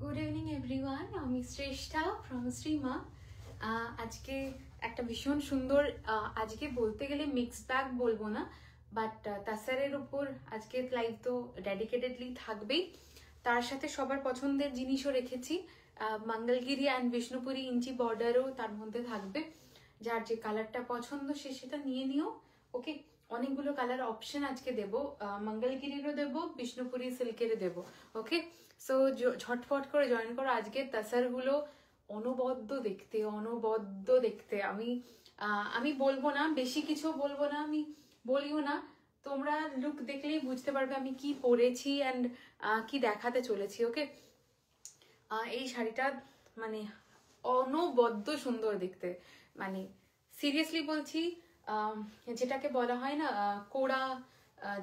Good evening everyone, আমি শ্রেষ্ঠা from Srima. আজকে একটা ভীষণ সুন্দর, আজকে বলতে গেলে মিক্স ব্যাগ বলবো না, বাট তাসারের উপর আজকে লাইভ তো ডেডিকেটেডলি থাকবেই। তার সাথে সবার পছন্দের জিনিসও রেখেছি, মঙ্গলগিরি অ্যান্ড বিষ্ণুপুরি ইঞ্চি বর্ডারও তার মধ্যে থাকবে। যার যে কালারটা পছন্দ সে সেটা নিয়ে নিও। ওকে, অনেকগুলো কালার অপশন আজকে দেবো, মঙ্গলগিরিরও দেবো, বিষ্ণুপুরি সিল্কেরও দেবো। ওকে, সো ঝটফট করে জয়েন করো। আজকে তাসারগুলো অনবদ্য দেখতে। আমি বলবো না, বেশি কিছু বলবো না, আমি বলিও না। তোমরা লুক দেখলেই বুঝতে পারবে আমি কি পরেছি অ্যান্ড কি দেখাতে চলেছি। ওকে, এই শাড়িটা মানে অনবদ্য সুন্দর দেখতে, মানে সিরিয়াসলি বলছি। যেটাকে বলা হয় না কোড়া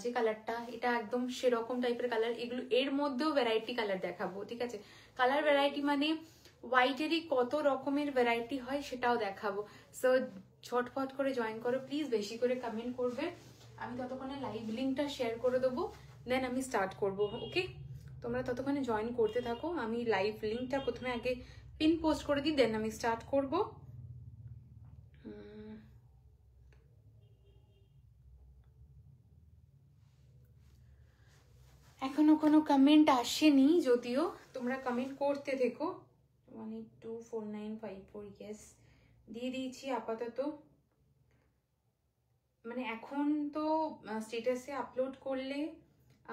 যে কালারটা, এটা একদম সেরকম টাইপের কালার। এগুলো এর মধ্যেও ভ্যারাইটি কালার দেখাবো, ঠিক আছে? কালার ভ্যারাইটি মানে হোয়াইটেরই কত রকমের ভ্যারাইটি হয় সেটাও দেখাবো। সো ঝটফট করে জয়েন করো প্লিজ, বেশি করে কমেন্ট করবে। আমি ততক্ষণে লাইভ লিঙ্কটা শেয়ার করে দেবো, দেন আমি স্টার্ট করব। ওকে, তোমরা ততক্ষণে জয়েন করতে থাকো। আমি লাইভ লিঙ্কটা প্রথমে আগে পিন পোস্ট করে দিই, দেন আমি স্টার্ট করব। এখনো কোনো কমেন্ট আসেনি, যদিও তোমরা কমেন্ট করতে থেকো। 1824954, ইয়েস দিয়ে দিয়েছি আপাতত। মানে এখন তো স্টেটাসে আপলোড করলে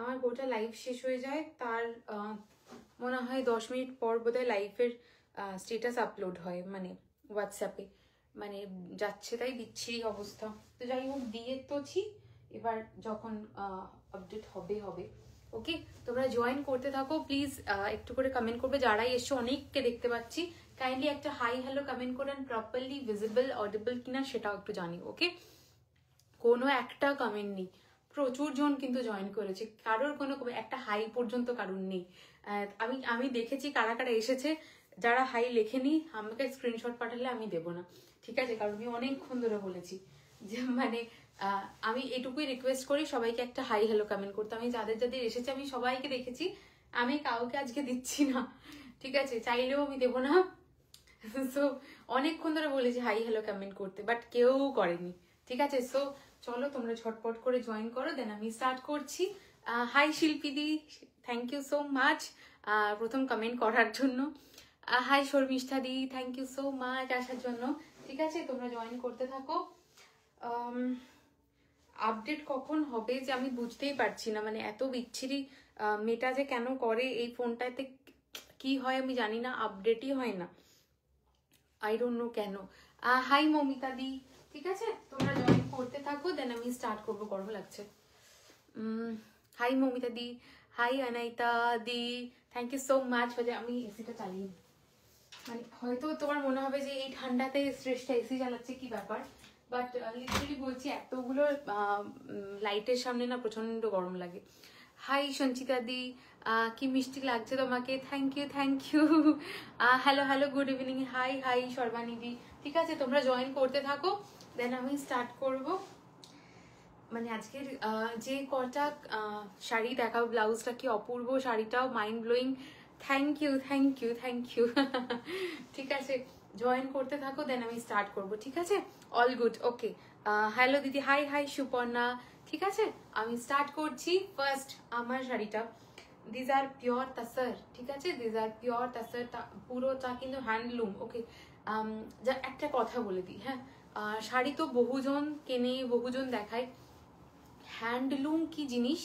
আমার গোটা লাইভ শেষ হয়ে যায়, তার মনে হয় 10 মিনিট পর বোধহয় লাইভের স্টেটাস আপলোড হয়, মানে হোয়াটসঅ্যাপে। মানে যাচ্ছে তাই বিচ্ছিরি অবস্থা। তো যাই হোক, দিয়ে তোছি, এবার যখন আপডেট হবে। ওকে, তোমরা জয়েন করতে থাকো প্লিজ, একটু করে কমেন্ট করবে। যারাই এসছো অনেককে দেখতে পাচ্ছি, কাইন্ডলি একটা হাই হ্যালো কমেন্ট করেন, প্রপারলি ভিজিবল অডিবল কিনা সেটাও একটু জানি। ওকে, কোনো একটা কমেন্ট নেই, প্রচুর জন কিন্তু জয়েন করেছে, কারোর কোনো একটা হাই পর্যন্ত কারোর নেই। আমি দেখেছি কারা কারা এসেছে, যারা হাই লেখেনি আমাকে স্ক্রিনশট পাঠালে আমি দেবো না, ঠিক আছে? কারণ আমি অনেকক্ষণ ধরে বলেছি যে মানে আমি এটুকুই রিকোয়েস্ট করি সবাইকে একটা হাই হ্যালো কমেন্ট করতে। আমি যাদের যাদের এসেছে আমি সবাইকে দেখেছি, আমি কাউকে আজকে দিচ্ছি না, ঠিক আছে? চাইলেও আমি দেবো না। সো অনেকক্ষণ ধরে বলেছি হাই হ্যালো কমেন্ট করতে, বাট কেউ করেনি, ঠিক আছে? সো চলো তোমরা ঝটপট করে জয়েন করো, দেন আমি স্টার্ট করছি। হাই শিল্পীদি, থ্যাংক ইউ সো মাচ প্রথম কমেন্ট করার জন্য। হাই শর্মিষ্ঠা দি, থ্যাংক ইউ সো মাচ আসার জন্য। ঠিক আছে, তোমরা জয়েন করতে থাকো। আপডেট কখন হবে যে আমি বুঝতেই পারছি না, মানে এত বিচ্ছিরি মেটা যে কেন করে এই ফোনটাতে, কি হয় আমি জানি না, আপডেটই হয় না, আই ডোন্ট নো কেন। হাই মমিতা দি, ঠিক আছে? তোমরা জয়েন করতে থাকো, দেন আমি স্টার্ট করবো। গরম লাগছে। হাই মমিতা দি, হাই অনাইতা দি, থ্যাংক ইউ সো মাচ। আমি এসিটা চালিয়ে, মানে হয়তো তোমার মনে হবে যে এই ঠান্ডাতে শ্রেষ্ঠা এসি চালাচ্ছে, কি ব্যাপার, বাট লিটারালি বলছি এতগুলো লাইটের সামনে না প্রচন্ড গরম লাগে। হাই সঞ্চিতা দি, কি মিষ্টি লাগছে তোমাকে, thank you. Hello good evening. Hi Sarbani দি, ঠিক আছে? তোমরা জয়েন করতে থাকো, দেন আমি স্টার্ট করব। মানে আজকের যে কটা শাড়ি দেখাবো, ব্লাউজটা কি অপূর্ব, শাড়িটাও মাইন্ড ব্লোয়িং। Thank you. ঠিক আছে, জয়েন করতে থাকো, দেন আমি স্টার্ট করব, ঠিক আছে? অল গুড, ওকে। হ্যালো দিদি, হাই সুপর্ণা, ঠিক আছে? আমি স্টার্ট করছি। ফার্স্ট আমার শাড়িটা, দিজ আর পিওর তাসার, ঠিক আছে? দিজ আর পিওর তাসার, পুরোটা কিন্তু হ্যান্ডলুম। ওকে, যা একটা কথা বলে দিই, হ্যাঁ, শাড়ি তো বহুজন কেনে, বহুজন দেখায়, হ্যান্ডলুম কি জিনিস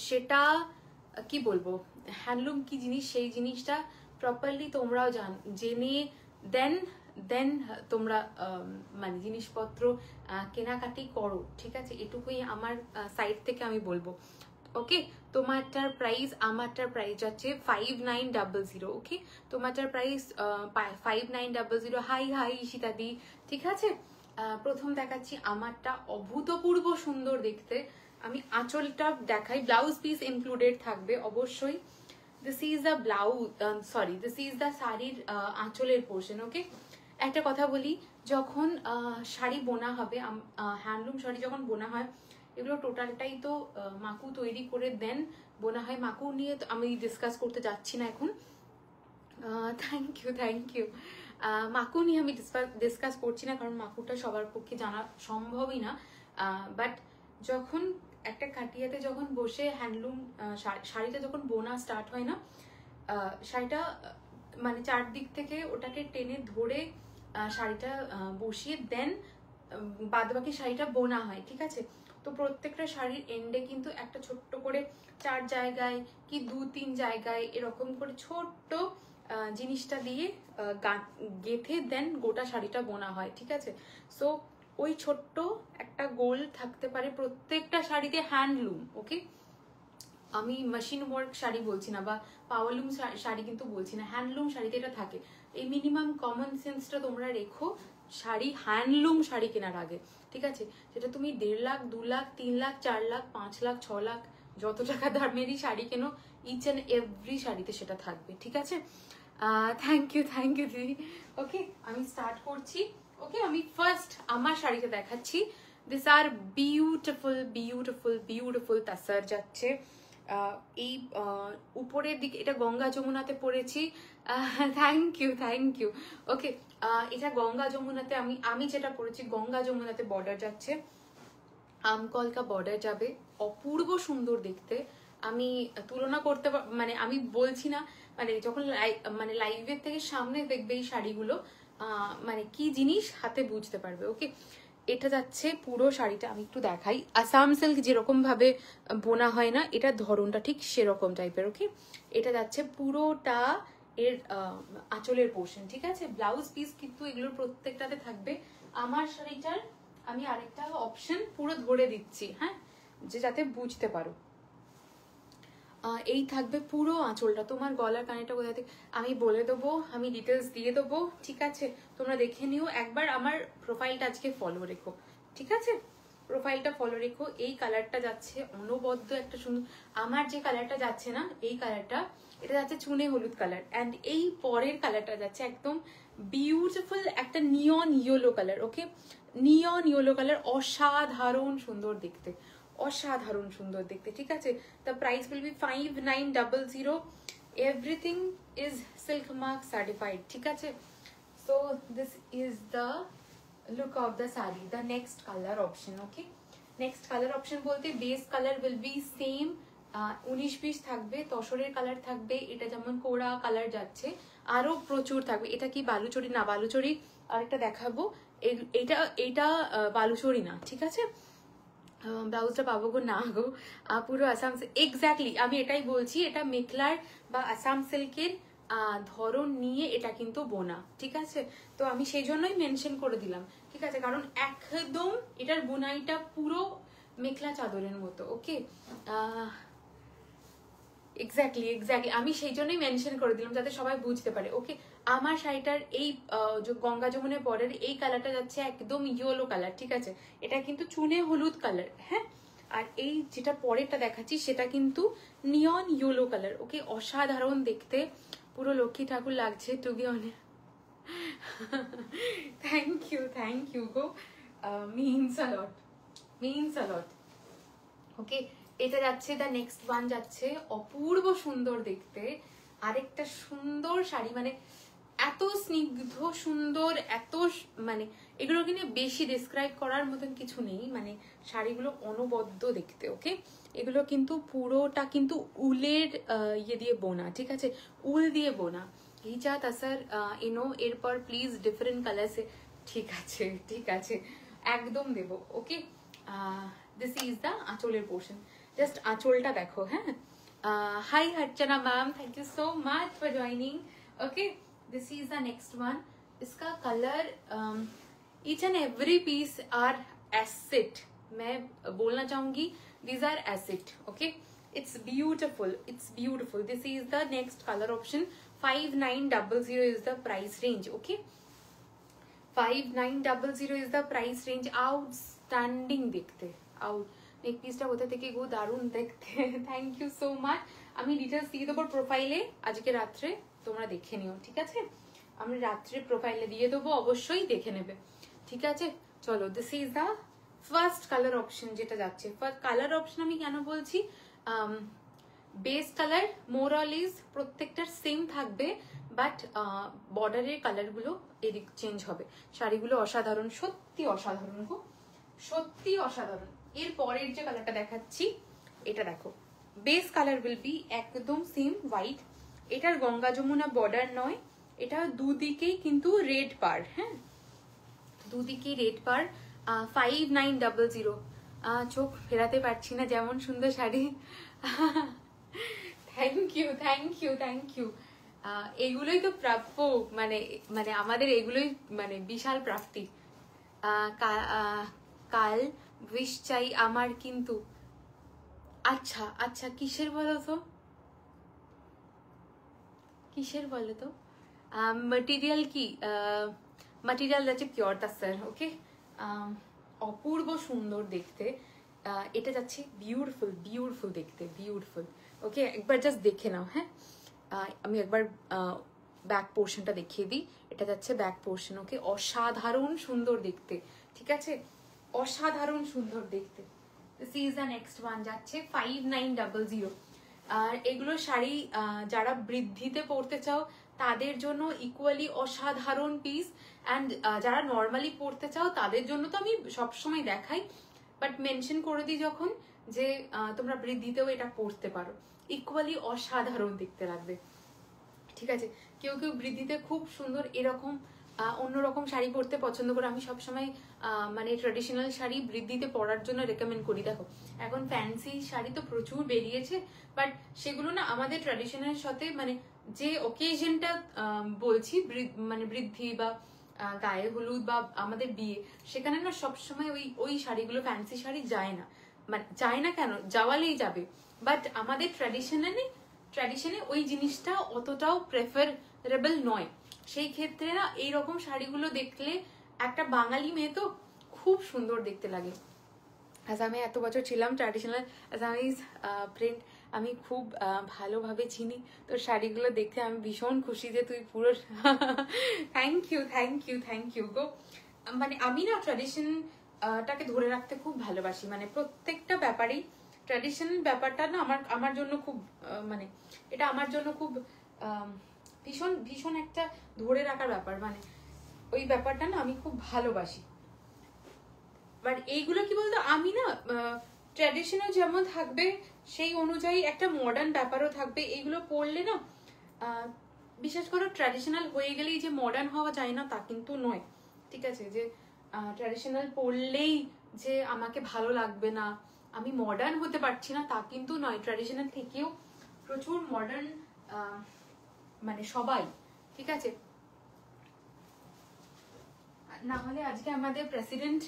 সেটা কি বলবো, হ্যান্ডলুম কি জিনিস সেই জিনিসটা প্রপারলি তোমরাও জেনে দেন তোমরা মানে জিনিসপত্র কেনাকাটি করো, ঠিক আছে? এটুকুই আমার সাইড থেকে আমি বলবো। ওকে, তোমারটার প্রাইস, আমারটার প্রাইস যাচ্ছে 5900। ওকে, তোমারটার প্রাইস 5900। হাই ঈশিতাদি, ঠিক আছে? প্রথম দেখাচ্ছি আমারটা, অভূতপূর্ব সুন্দর দেখতে। আমি আঁচলটা দেখাই, ব্লাউজ পিস ইনক্লুডেড থাকবে অবশ্যই। This is the this is the শাড়ির আঁচলের পোর্শন। ওকে, একটা কথা বলি, যখন শাড়ি বোনা হবে, হ্যান্ডলুম শাড়ি যখন বোনা হয়, এগুলো টোটালটাই তো মাকু তৈরি করে দেন, বোনা হয়। মাকু নিয়ে তো আমি ডিসকাস করতে যাচ্ছি না এখন। Thank you. মাকু নিয়ে আমি ডিসকাস করছি না, কারণ মাকুটা সবার পক্ষে জানা সম্ভবই না। বাট যখন একটা কাটিয়াতে যখন বসে হ্যান্ডলুম শাড়িটা যখন বোনা স্টার্ট হয় না, শাড়িটা মানে চারদিক থেকে ওটাকে টেনে ধরে শাড়িটা বসিয়ে দেন বাদবাকি শাড়িটা বোনা হয়, ঠিক আছে। তো প্রত্যেকটা শাড়ির এন্ডে কিন্তু একটা ছোট্ট করে 4 জায়গায় কি 2-3 জায়গায় এরকম করে ছোট্ট জিনিসটা দিয়ে গেঁথে দেন গোটা শাড়িটা বোনা হয়, ঠিক আছে। সো ওই ছোট্ট একটা গোল থাকতে পারে প্রত্যেকটা শাড়িতে, হ্যান্ডলুম, ওকে। আমি মেশিন ওয়ার্ক শাড়ি বলছি না বা পাওয়ারলুম শাড়ি কিন্তু বলছি না, হ্যান্ডলুম শাড়িতে এটা থাকে। এই মিনিমাম কমন সেন্সটা তোমরা রেখো শাড়ি, হ্যান্ডলুম শাড়ি কেনার আগে, ঠিক আছে। যেটা তুমি 1.5 লাখ, 2 লাখ, 3 লাখ, 4 লাখ, 5 লাখ, 6 লাখ যত টাকা দামেরই শাড়ি কেনো, ইচ অ্যান্ড এভরি শাড়িতে সেটা থাকবে, ঠিক আছে। থ্যাংক ইউ দিদি। ওকে, আমি স্টার্ট করছি। ওকে, আমি ফার্স্ট আমার শাড়িটা দেখাচ্ছি। দিস আর বিউটিফুল তাসার যাচ্ছে। এই উপরের দিকে এটা গঙ্গা যমুনাতে পড়েছি। Thank you. ওকে, এটা গঙ্গা যমুনাতে আমি যেটা পড়েছি গঙ্গা যমুনাতে বর্ডার যাচ্ছে, আমকলকা বর্ডার যাবে, অপূর্ব সুন্দর দেখতে। আমি তুলনা করতে মানে আমি বলছি না, মানে যখন মানে লাইভের থেকে সামনে দেখবে এই শাড়িগুলো মানে কি জিনিস হাতে বুঝতে পারবে। ওকে, এটা যাচ্ছে পুরো শাড়িটা আমি একটু দেখাই। আসাম সিল্ক যেরকম ভাবে বোনা হয় না, এটার ধরনটা ঠিক সেরকম টাইপের। ওকে, এটা যাচ্ছে পুরোটা এর আঁচলের পোর্শন, ঠিক আছে। ব্লাউজ পিস কিন্তু এগুলোর প্রত্যেকটাতে থাকবে। আমার শাড়িটার আমি আরেকটা অপশন পুরো ধরে দিচ্ছি, হ্যাঁ, যে যাতে বুঝতে পারো। এই থাকবে পুরো আঁচলটা। তোমার গলার কানেরটা কোথা থেকে আমি বলে দেবো, আমি ডিটেলস দিয়ে দেবো, ঠিক আছে। তোমরা দেখে নিও একবার। আমার প্রোফাইলটা আজকে ফলো রেখো, ঠিক আছে। প্রোফাইলটা ফলো রেখো। এই কালারটা যাচ্ছে অনবদ্য একটা সুন্দর। আমার যে কালারটা যাচ্ছে না, এই কালারটা, এটা যাচ্ছে চুনে হলুদ কালার। অ্যান্ড এই পরের কালারটা যাচ্ছে একদম বিউটিফুল একটা neon yellow colour. Okay, neon yellow colour, অসাধারণ সুন্দর দেখতে, অসাধারণ সুন্দর দেখতে, ঠিক আছে। The price will be 5900। Everything is silk mark certified, ঠিক আছে। So this is the look of the sari. The next colour option, okay. Next colour option বলতে base colour will be same, 19-20 থাকবে, তসরের কালার থাকবে। এটা যেমন কোড়া কালার যাচ্ছে, আরো প্রচুর থাকবে। এটা কি বালুচরি? না, বালুচরি আরেকটা দেখাবো। এটা বালুচরি না, ঠিক আছে। ব্লাউজটা পাবো গো? না গো, পুরো আসাম এক্স্যাক্টলি আমি এটাই বলছি। এটা মেখলার বা আসাম সিল্কের ধরন নিয়ে এটা কিন্তু বোনা, ঠিক আছে। তো আমি সেই জন্যই মেনশন করে দিলাম, ঠিক আছে, কারণ একদম এটার বোনাইটা পুরো মেখলা চাদরের মতো। ওকে, এক্স্যাক্টলি আমি সেই জন্যই মেনশন করে দিলাম যাতে সবাই বুঝতে পারে। ওকে, আমার শাড়িটার এই গঙ্গা যমুনের পরের এই কালারটা যাচ্ছে একদম ইয়েলো কালার, ঠিক আছে। এটা কিন্তু চুনে হলুদ কালার, হ্যাঁ। আর এই যেটা পরেরটা দেখাচ্ছি সেটা কিন্তু নিয়ন ইয়েলো কালার। ওকে, অসাধারণ দেখতে, পুরো লক্ষ্মী ঠাকুর লাগছে, to be honest. Thank you গো, মিনস আ লট। ওকে, এটা যাচ্ছে দ্য নেক্সট ওয়ান যাচ্ছে অপূর্ব সুন্দর দেখতে, আরেকটা সুন্দর শাড়ি, মানে এত স্নিগ্ধ সুন্দর, এত মানে এগুলো কিন্তু বেশি ডিসক্রাইব করার মতন কিছু নেই, মানে শাড়িগুলো অনবদ্য দেখতে। ওকে, এগুলো কিন্তু পুরোটা কিন্তু উলের ইয়ে দিয়ে বোনা, ঠিক আছে, উল দিয়ে বোনা। হিজা তাসার এনো, এরপর প্লিজ ডিফারেন্ট কালার্সে, ঠিক আছে একদম দেবো। ওকে, দিস ইজ দ্য আঁচলের পোর্শন। জাস্ট আঁচলটা দেখো, হ্যাঁ। Hi Archana ma'am, thank you so much for joining. Okay, this is the next one. इसका colour each and every piece are acid, मैं बोलना चाहूंगी these are acid. Okay, it's beautiful. This is the next colour option. 5900 is the price range. Okay, 5900 is the price range. Outstanding দেখতে, নেক পিসটা কোথা থেকে গো, দারুণ দেখতে। Thank you so much. আমি ডিটেলস দিয়ে দেবো প্রোফাইলে, আজকে রাত্রে তোমরা দেখে নিও, ঠিক আছে। আমি রাত্রে প্রোফাইলে দিয়ে দেবো, অবশ্যই দেখে নেবে, ঠিক আছে। চলো, this is the first colour option যেটা যাচ্ছে, ফার্স্ট কালার অপশন আমি কেন বলছি, base colour more all is প্রত্যেকটার সেম থাকবে, বাট বর্ডারের কালারগুলো এদিক চেঞ্জ হবে। শাড়িগুলো অসাধারণ, সত্যি অসাধারণ গো, সত্যি অসাধারণ। এর পরের যে কালারটা দেখাচ্ছি এটা দেখো, বেস কালার উইল বি একদম সেম হোয়াইট। এটার গঙ্গা যমুনা বর্ডার নয়, এটা দুদিকেই কিন্তু রেড পার, হ্যাঁ দুদিকেই রেড পার। 5900, চোখ ফেরাতে পারছি না, যেমন সুন্দর sari. Thank you thank you thank you. এগুলোই তো প্রাপ্য, মানে মানে আমাদের এগুলোই মানে বিশাল প্রাপ্তি। কাল উইশ চাই আমার কিন্তু, আচ্ছা আচ্ছা কিসের বলো তো, কিসের বলো তো, মেটেরিয়াল কি, মেটেরিয়াল যাচ্ছে পিওর তাসার। ওকে, অপূর্ব সুন্দর দেখতে, এটা যাচ্ছে বিউটিফুল বিউটিফুল দেখতে, বিউটিফুল। ওকে, একবার জাস্ট দেখে নাও। হ্যাঁ, আমি একবার ব্যাক পোর্শনটা দেখিয়ে দিই, এটা যাচ্ছে ব্যাক পোর্শন। ওকে, অসাধারণ সুন্দর দেখতে, ঠিক আছে, অসাধারণ সুন্দর দেখতে। This is the next one, যাচ্ছে 5900। আর এগুলো শাড়ি যারা বৃদ্ধিতে পরতে চাও তাদের জন্য ইকুয়ালি অসাধারণ পিস, অ্যান্ড যারা নর্মালি পরতে চাও তাদের জন্য তো আমি সবসময় দেখাই, বাট মেনশন করে দিই যখন যে তোমরা বৃদ্ধিতেও এটা পরতে পারো, ইকুয়ালি অসাধারণ দেখতে লাগবে। ঠিক আছে, কেউ কেউ বৃদ্ধিতে খুব সুন্দর এরকম অন্যরকম শাড়ি পরতে পছন্দ করে, আমি সবসময় মানে ট্রেডিশনাল শাড়ি বৃদ্ধিতে পরার জন্য রেকমেন্ড করি। দেখো এখন ফ্যান্সি শাড়ি তো প্রচুর বেরিয়েছে, বাট সেগুলো না আমাদের ট্রেডিশনাল সাথে মানে যে ওকেশনটা বলছি, মানে বৃদ্ধি বা গায়ে হলুদ বা আমাদের বিয়ে, সেখানে না সবসময় ওই ওই শাড়িগুলো ফ্যান্সি শাড়ি যায় না, মানে যায় না কেন, যাওয়ালেই যাবে, বাট আমাদের ট্র্যাডিশনে ওই জিনিসটা অতটাও প্রেফারেবল নয়। সেই ক্ষেত্রে না এইরকম শাড়িগুলো দেখলে একটা বাঙালি মেয়ে তো খুব সুন্দর দেখতে লাগে। আজ আমি এত বছর ছিলাম ট্র্যাডিশনাল আসামিজ প্রিন্ট, আমি খুব ভালোভাবে চিনি তোর শাড়িগুলো দেখতে, আমি ভীষণ খুশি যে তুই পুরো thank you thank you thank you গো। মানে আমি না ট্র্যাডিশনটাকে ধরে রাখতে খুব ভালোবাসি, মানে প্রত্যেকটা ব্যাপারেই ট্র্যাডিশনাল ব্যাপারটা না আমার জন্য খুব মানে এটা আমার জন্য খুব ভীষণ ভীষণ একটা ধরে রাখার ব্যাপার, মানে ওই ব্যাপারটা না আমি খুব ভালোবাসি। বাট এইগুলো কি বলতো, আমি না ট্র্যাডিশনাল যেমন থাকবে সেই অনুযায়ী একটা মডার্ন ব্যাপারও থাকবে। এইগুলো পড়লে না বিশেষ করে ট্র্যাডিশনাল হয়ে গেলেই যে মডার্ন হওয়া যায় না তা কিন্তু নয়, ঠিক আছে, যে ট্র্যাডিশনাল পড়লেই যে আমাকে ভালো লাগবে না, আমি মডার্ন হতে পারছি না তা কিন্তু নয়। ট্র্যাডিশনাল থেকেও প্রচুর মডার্ন মানে সবাই, ঠিক আছে। না হলে আজকে আমাদের প্রেসিডেন্ট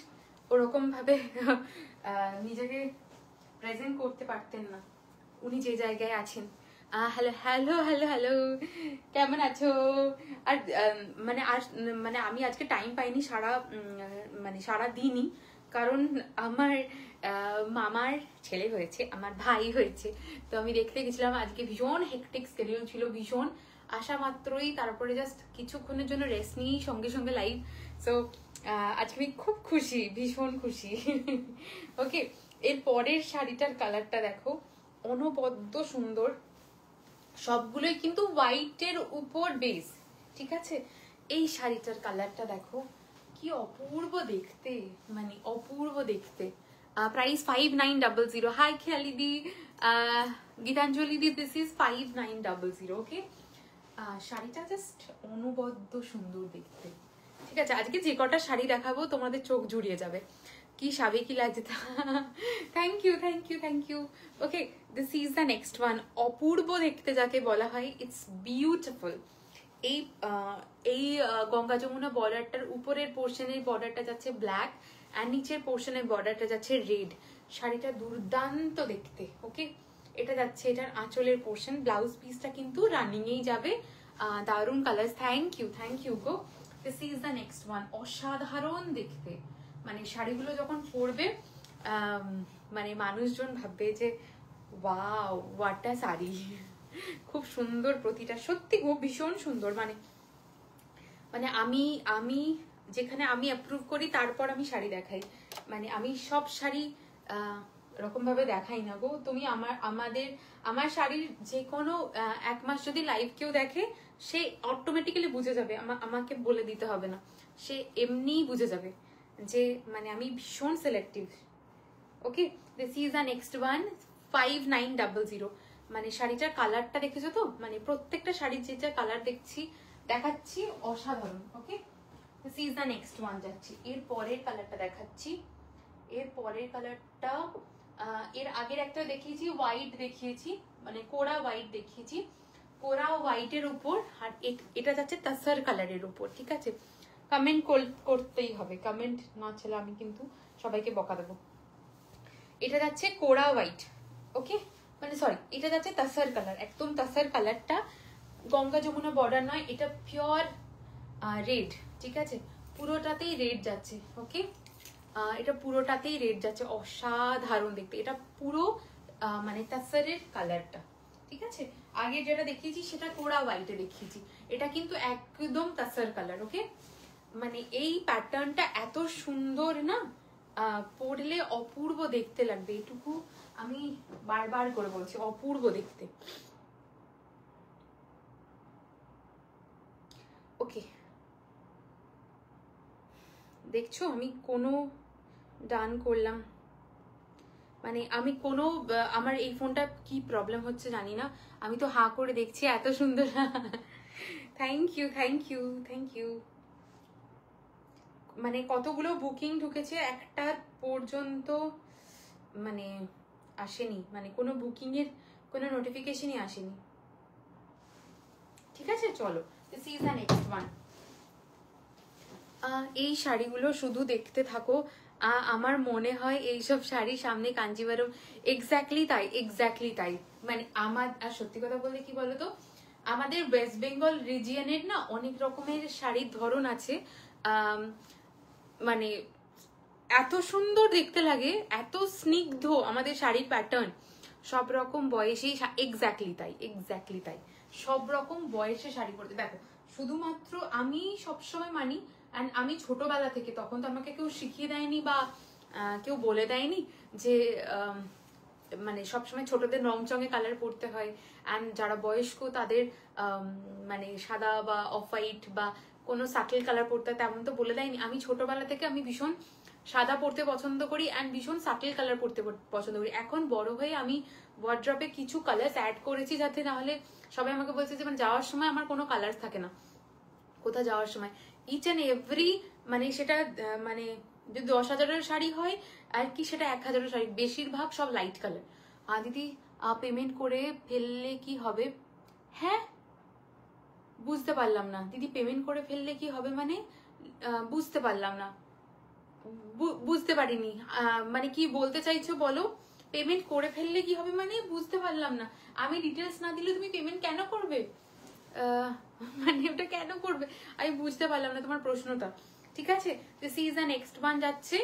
ওরকম ভাবে নিজেকে প্রেজেন্ট করতে পারতেন না, উনি যে জায়গায় আছেন। হ্যালো হ্যালো হ্যালো হ্যালো, কেমন আছো? আর মানে আমি আজকে টাইম পাইনি সারা দিনই, কারণ আমার মামার ছেলে হয়েছে, আমার ভাই হয়েছে, তো আমি দেখতে গেছিলাম। আজকে ভীষণ হেকটিক স্কেডিউল ছিল, ভীষণ আসা মাত্রই তারপরে জাস্ট কিছুক্ষণের জন্য রেস্ট নিয়েই সঙ্গে সঙ্গে লাইভ। সো আজকে আমি খুব খুশি, ভীষণ খুশি। ওকে, এর পরের শাড়িটার কালারটা দেখো, অনবদ্য সুন্দর, সবগুলোই কিন্তু হোয়াইটের উপর বেস, ঠিক আছে। এই শাড়িটার কালারটা দেখো কি অপূর্ব দেখতে, মানে অপূর্ব দেখতে। প্রাইস 5900। হাই খেয়ালি দি, গীতাঞ্জলি দি, দিস ইজ 5900। ওকে, শাড়িটা জাস্ট অনবদ্য সুন্দর দেখতে, ঠিক আছে। আজকে যে কটা শাড়ি দেখাবো তোমাদের চোখ জুড়িয়ে যাবে, কি সাবেকি লাগছে। Thank you thank you thank you. Okay, this is the next one, অপূর্ব দেখতে যাকে বলা হয়, ইটস বিউটিফুল। এই গঙ্গা যমুনা বর্ডারটার উপরের পোর্শনের বর্ডারটা যাচ্ছে ব্ল্যাক, আর নিচের পোর্শনের বর্ডারটা যাচ্ছে রেড। শাড়িটা দুর্দান্ত দেখতে। ওকে, এটা যাচ্ছে এটার আঁচলের পোর্শন, ব্লাউজ পিসটা কিন্তু রানিংয়েই যাবে। দারুন কালার, থ্যাংক ইউ গো। This is the next one, অসাধারণ দেখতে, মানে শাড়িগুলো যখন পরবে মানে মানুষজন ভাববে যে ওয়াও হোয়াট আ শাড়ি, খুব সুন্দর প্রতিটা, সত্যি খুব ভীষণ সুন্দর। মানে আমি যেখানে আমি অ্যাপ্রুভ করি তারপর আমি শাড়ি দেখাই, মানে আমি সব শাড়ি এরকম ভাবে দেখাই না গো। তুমি আমার শাড়ির যে কোনো 1 মাস যদি লাইভ কেউ দেখে, সে অটোমেটিক্যালি বুঝে যাবে, আমাকে বলে দিতে হবে না, সে এমনিই বুঝে যাবে যে মানে আমি ভীষণ selective. Okay, this is the next one 5900। মানে শাড়িটার কালারটা দেখেছো তো, মানে প্রত্যেকটা শাড়ির যেটা কালার দেখাচ্ছি অসাধারণ। Okay, this is the next one. যাচ্ছি এর পরের কালারটা দেখাচ্ছি। এর পরের কালারটা এর আগের একটা দেখিয়েছি হোয়াইট, দেখিয়েছি মানে কোরা হোয়াইট দেখিয়েছি, কোরা হোয়াইটের উপর। আর এটা যাচ্ছে তাসার কালারের উপর। ঠিক আছে, কমেন্ট করতেই হবে, কমেন্ট না ছিল আমি কিন্তু সবাইকে বকা দেবো। এটা যাচ্ছে কোরা হোয়াইট। ওকে, মানে সরি, এটা যাচ্ছে তাসার কালার, একদম তাসার কালারটা, গঙ্গা যমুনা বর্ডার নয়, এটা পিওর রেড। ঠিক আছে, পুরোটাতেই রেড যাচ্ছে। ওকে, এটা পুরোটাতেই রেড যাচ্ছে, অসাধারণ দেখতে। এটা পুরো মানে তাসারের কালারটা। ঠিক আছে, আগে যেটা দেখিয়েছি সেটা কোরা হোয়াইটে দেখিয়েছি, এটা কিন্তু একদম তাসার কালার। ওকে, মানে এই প্যাটার্নটা এত সুন্দর না, পরলে অপূর্ব দেখতে লাগবে, এটুকু আমি বারবার করে বলছি, অপূর্ব দেখতে। ওকে, দেখছো আমি কোনো ডান করলাম, মানে আমি কোনো আমার এই ফোনটা কি প্রবলেম হচ্ছে জানি না, আমি তো হা করে দেখছি, এত সুন্দর। Thank you thank you thank you. মানে কতগুলো বুকিং ঢুকেছে, একটা পর্যন্ত মানে আসেনি, মানে কোনো বুকিং এর কোনো নোটিফিকেশনই আসেনি। ঠিক আছে, চলো this is the next one. এই শাড়িগুলো শুধু দেখতে থাকো, আমার মনে হয় এইসব শাড়ি সামনে কাঞ্জিভারম। এক্স্যাক্টলি তাই, এক্স্যাক্টলি তাই। মানে আমার, আর সত্যি কথা বলতে কি বলতো, আমাদের ওয়েস্ট বেঙ্গল রিজিয়নের না অনেক রকমের শাড়ির ধরন আছে, মানে এত সুন্দর দেখতে লাগে, এত স্নিগ্ধ আমাদের শাড়ির প্যাটার্ন, সব রকম বয়সেই। এক্স্যাক্টলি তাই, এক্স্যাক্টলি তাই, সব রকম বয়সে শাড়ি পরতে। দেখো, শুধুমাত্র আমি সবসময় মানি, অ্যান্ড আমি ছোটবেলা থেকে, তখন তো আমাকে কেউ শিখিয়ে দেয়নি বা কেউ বলে দেয়নি যে মানে সবসময় ছোটদের রং চঙে কালার পরতে হয়, অ্যান্ড যারা বয়স্ক তাদের মানে সাদা বা অফ হোয়াইট বা কোনো সাটেল কালার পরতে হয়, তেমন তো বলে দেয়নি। আমি ছোটবেলা থেকে আমি ভীষণ সাদা পরতে পছন্দ করি, অ্যান্ড ভীষণ সাটেল কালার পরতে পছন্দ করি। এখন বড় হয়ে আমি ওয়ার্ড্রপে কিছু কালার্স অ্যাড করেছি, যাতে নাহলে সবাই আমাকে বলছে যে মানে যাওয়ার সময় আমার কোনো কালার থাকে না, কোথাও যাওয়ার সময় ইচ অ্যান্ড এভরি, মানে সেটা মানে যদি 10,000-এর শাড়ি হয় আর কি সেটা 1,000-এর শাড়ি, বেশিরভাগ সব লাইট কালার। দিদি পেমেন্ট করে ফেললে কি হবে? হ্যাঁ, বুঝতে পারলাম না দিদি, পেমেন্ট করে ফেললে কি হবে মানে? বুঝতে পারলাম না, বুঝতে পারিনি, মানে কি বলতে চাইছো বলো? পেমেন্ট করে ফেললে কি হবে মানে? বুঝতে পারলাম না। আমি ডিটেলস না দিলে তুমি পেমেন্ট কেন করবে? মানে ওটা কেন করবে? আমি বুঝতে পারলাম না তোমার প্রশ্নটা। ঠিক আছে, this is the next one. যাচ্ছে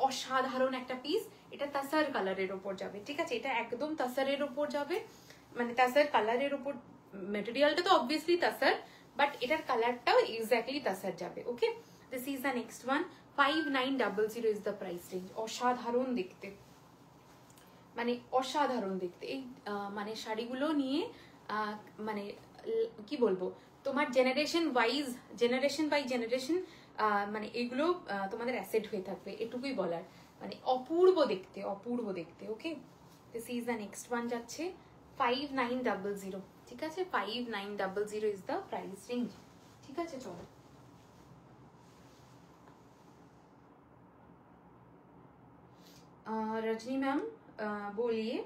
অসাধারণ একটা পিস, এটা তাসার কালারের ওপর যাবে। ঠিক আছে, এটা একদম তাসারের ওপর যাবে, মানে তাসার কালারের ওপর, মেটেরিয়ালটা তো অবভিয়াসলি তাসার, বাট এটার কালারটাও এক্স্যাক্টলি তাসার যাবে। Okay, this is the next one. 5900 is the price range. অসাধারণ দেখতে, মানে অসাধারণ দেখতে। এই মানে শাড়িগুলো নিয়ে মানে কি বলবো, তোমার generation wise, generation by generation, মানে এগুলো তোমাদের অ্যাসেট হয়ে থাকবে, এটুকুই বলার। মানে অপূর্ব দেখতে, অপূর্ব দেখতে। Okay, this is the next one. যাচ্ছে 5900। ঠিক আছে, 5900 ইজ দ্য প্রাইস রেঞ্জ। ঠিক আছে, চলো। रजनी मैम बोलिए।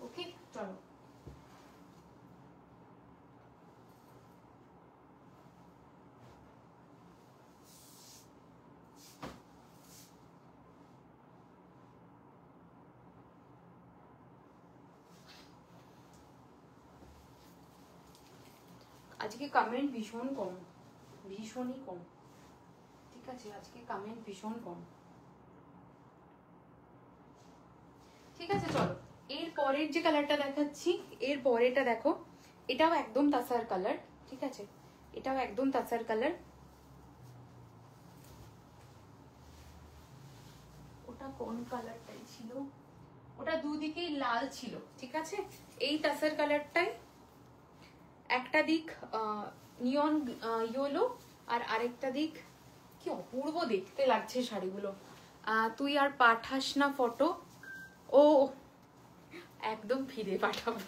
ओके, चलो। আজকে কমেন্ট ভীষণ কম, ভীষণই কম। ঠিক আছে, আজকে কমেন্ট ভীষণ কম। ঠিক আছে, চলো। এর পরের যে কালারটা দেখাচ্ছি, এর পরেটা দেখো, এটাও একদম তাসার কালার, ঠিক আছে, এটাও একদম তাসার কালার। ওটা কোন কালারটাই ছিল, ওটা দুদিকেই লাল ছিল, ঠিক আছে। এই তাসার কালারটাই একটা দিক নিয়ন ইয়েলো আর আরেকটা দিক, কি অপূর্ব দেখতে লাগছে শাড়িগুলো। তুই আর পাঠাস না ফটো? ও একদম ফিরে পাঠাবো,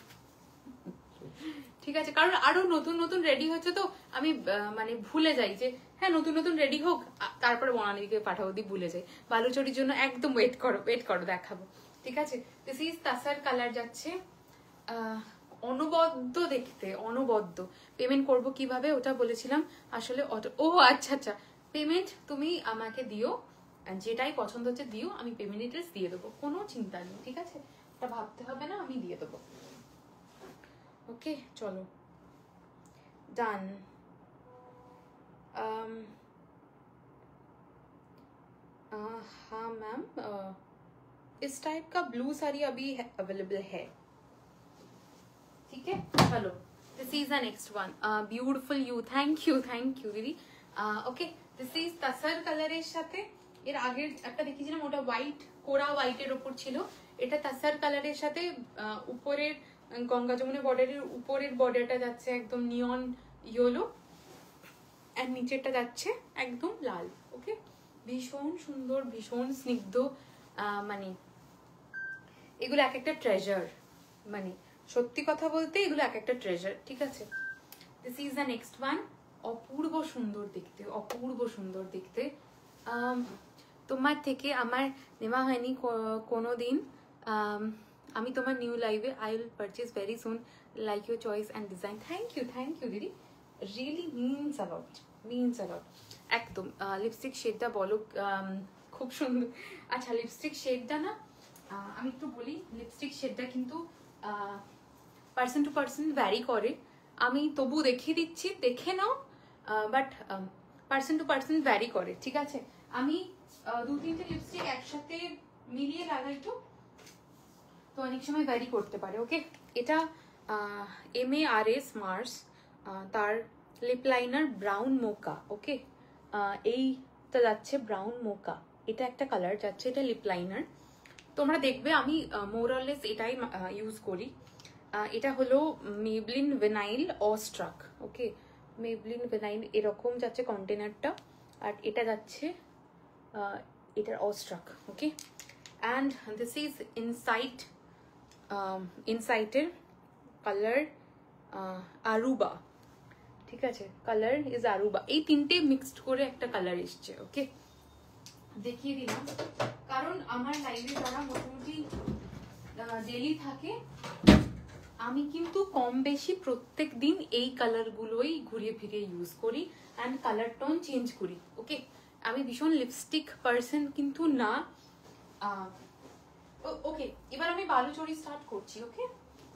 ঠিক আছে, কারণ আরো নতুন নতুন রেডি হচ্ছে তো আমি মানে ভুলে যাই যে হ্যাঁ নতুন নতুন রেডি হোক, তারপরে বনানীকে পাঠাবো, দিয়ে ভুলে যাই। বালুচরির জন্য একদম ওয়েট করো দেখাবো, ঠিক আছে। দিস ইজ তাসার কালার যাচ্ছে, অনবদ্য দেখতে, অনবদ্য। পেমেন্ট করব কিভাবে ওটা বলেছিলাম আসলে, ও আচ্ছা আচ্ছা, পেমেন্ট তুমি আমাকে দিও, যেটাই পছন্দ হচ্ছে দিও, আমি পেমেন্ট ডিটেলস দিয়ে দেবো, কোনো চিন্তা নেই, ঠিক আছে, এটা ভাবতে হবে না, আমি দিয়ে দেবো। ওকে চলো ডান। हाँ मैम, इस टाइप का ब्लू साड़ी अभी अवेलेबल है, ठीक है। चलो this is the next one, beautiful you, thank you दीदी। ओके दिस इज तसर কালারের সাথে, এর আগের একটা দেখিয়েছিলাম ওটা হোয়াইট, কোরা হোয়াইটের উপর ছিল, এটা তাসার কালারের সাথে উপরের গঙ্গা যমুনা বর্ডারের উপরের বর্ডারটা যাচ্ছে একদম নিয়ন ইয়েলো, আর নিচেরটা যাচ্ছে একদম লাল। ওকে ভীষণ সুন্দর, ভীষণ স্নিগ্ধ, মানে এগুলো এক একটা ট্রেজার, মানে সত্যি কথা বলতে এগুলো এক একটা ট্রেজার, ঠিক আছে। This is the next one, অপূর্ব সুন্দর দেখতে, অপূর্ব সুন্দর দেখতে। তোমার থেকে আমার নেওয়া হয়নি কোনোদিন, আমি তোমার নিউ লাইভে, I will purchase very soon, like your choice and design. Thank you দিদি, রিয়েলি মিনস অ্যালট। একদম লিপস্টিক শেডটা বলো, খুব সুন্দর। আচ্ছা লিপস্টিক শেডটা না, আমি একটু বলি, লিপস্টিক শেডটা কিন্তু পার্সন টু পার্সন ভ্যারি করে, আমি তবু দেখিয়ে দিচ্ছি, দেখে নাও, but person to person vary করে, ঠিক আছে। আমি দু তিনটে লিপস্টিক একসাথে মিলিয়ে লাগাই তো অনেক সময় ভ্যারি করতে পারে। ওকে এটা MARS মার্স, তার লিপ লাইনার ব্রাউন মোকা। ওকে এইটা যাচ্ছে ব্রাউন মোকা, এটা একটা কালার যাচ্ছে, এটা লিপ লাইনার। তোমরা দেখবে আমি মোরলেস এটাই ইউজ করি। এটা হলো মেবলিন ভিনাইল অস্ট্রাক। ওকে মেবলিন ভিনাইল এরকম যাচ্ছে কন্টেনারটা, আর এটা যাচ্ছে এটার অস্ট্রাক। ওকে অ্যান্ড দিস ইজ ইনসাইটের কালার আরুবা, ঠিক আছে, কালার ইজ আরুবা। এই তিনটে মিক্সড করে একটা কালার এসছে। ওকে দেখিয়ে দিলাম, কারণ আমার লাইভে যারা মোটামুটি ডেলি থাকে, আমি কিন্তু কম বেশি প্রত্যেক দিন এই কালারগুলোই ঘুরিয়ে ফিরিয়ে ইউজ করি অ্যান্ড কালার টোন চেঞ্জ করি। ওকে আমি ভীষণ লিপস্টিক পার্সন কিন্তু না। ওকে এবার আমি বালুচরি স্টার্ট করছি। ওকে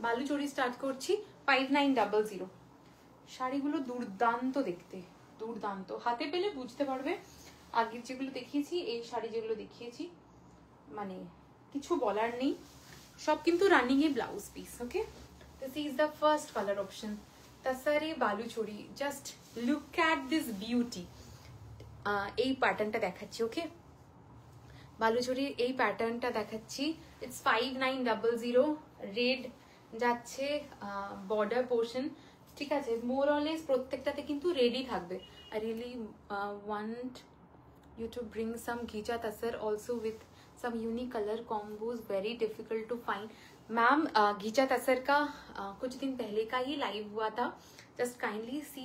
বালুচরি স্টার্ট করছি 5900। শাড়িগুলো দুর্দান্ত দেখতে, দুর্দান্ত, হাতে পেলে বুঝতে পারবে। আগের যেগুলো দেখিয়েছি, এই শাড়ি যেগুলো দেখিয়েছি, মানে কিছু বলার নেই, সব কিন্তু running a blouse piece. Okay this is the first colour option, তাসারে Baluchari. Just look at this beauty. এই প্যাটার্নটা দেখাচ্ছি। ওকে বালুচরির এই প্যাটার্নটা দেখাচ্ছি। ইটস 5900, রেড যাচ্ছে বর্ডার পোর্শন, ঠিক আছে। মোর অরলেস প্রত্যেকটাতে কিন্তু রেডি থাকবে। I really want you to bring some ghicha tasar also with some unique color combos, very difficult to find. Ma'am ghicha tussar का कुछ दिन पहले का ही लाइव हुआ था, just kindly see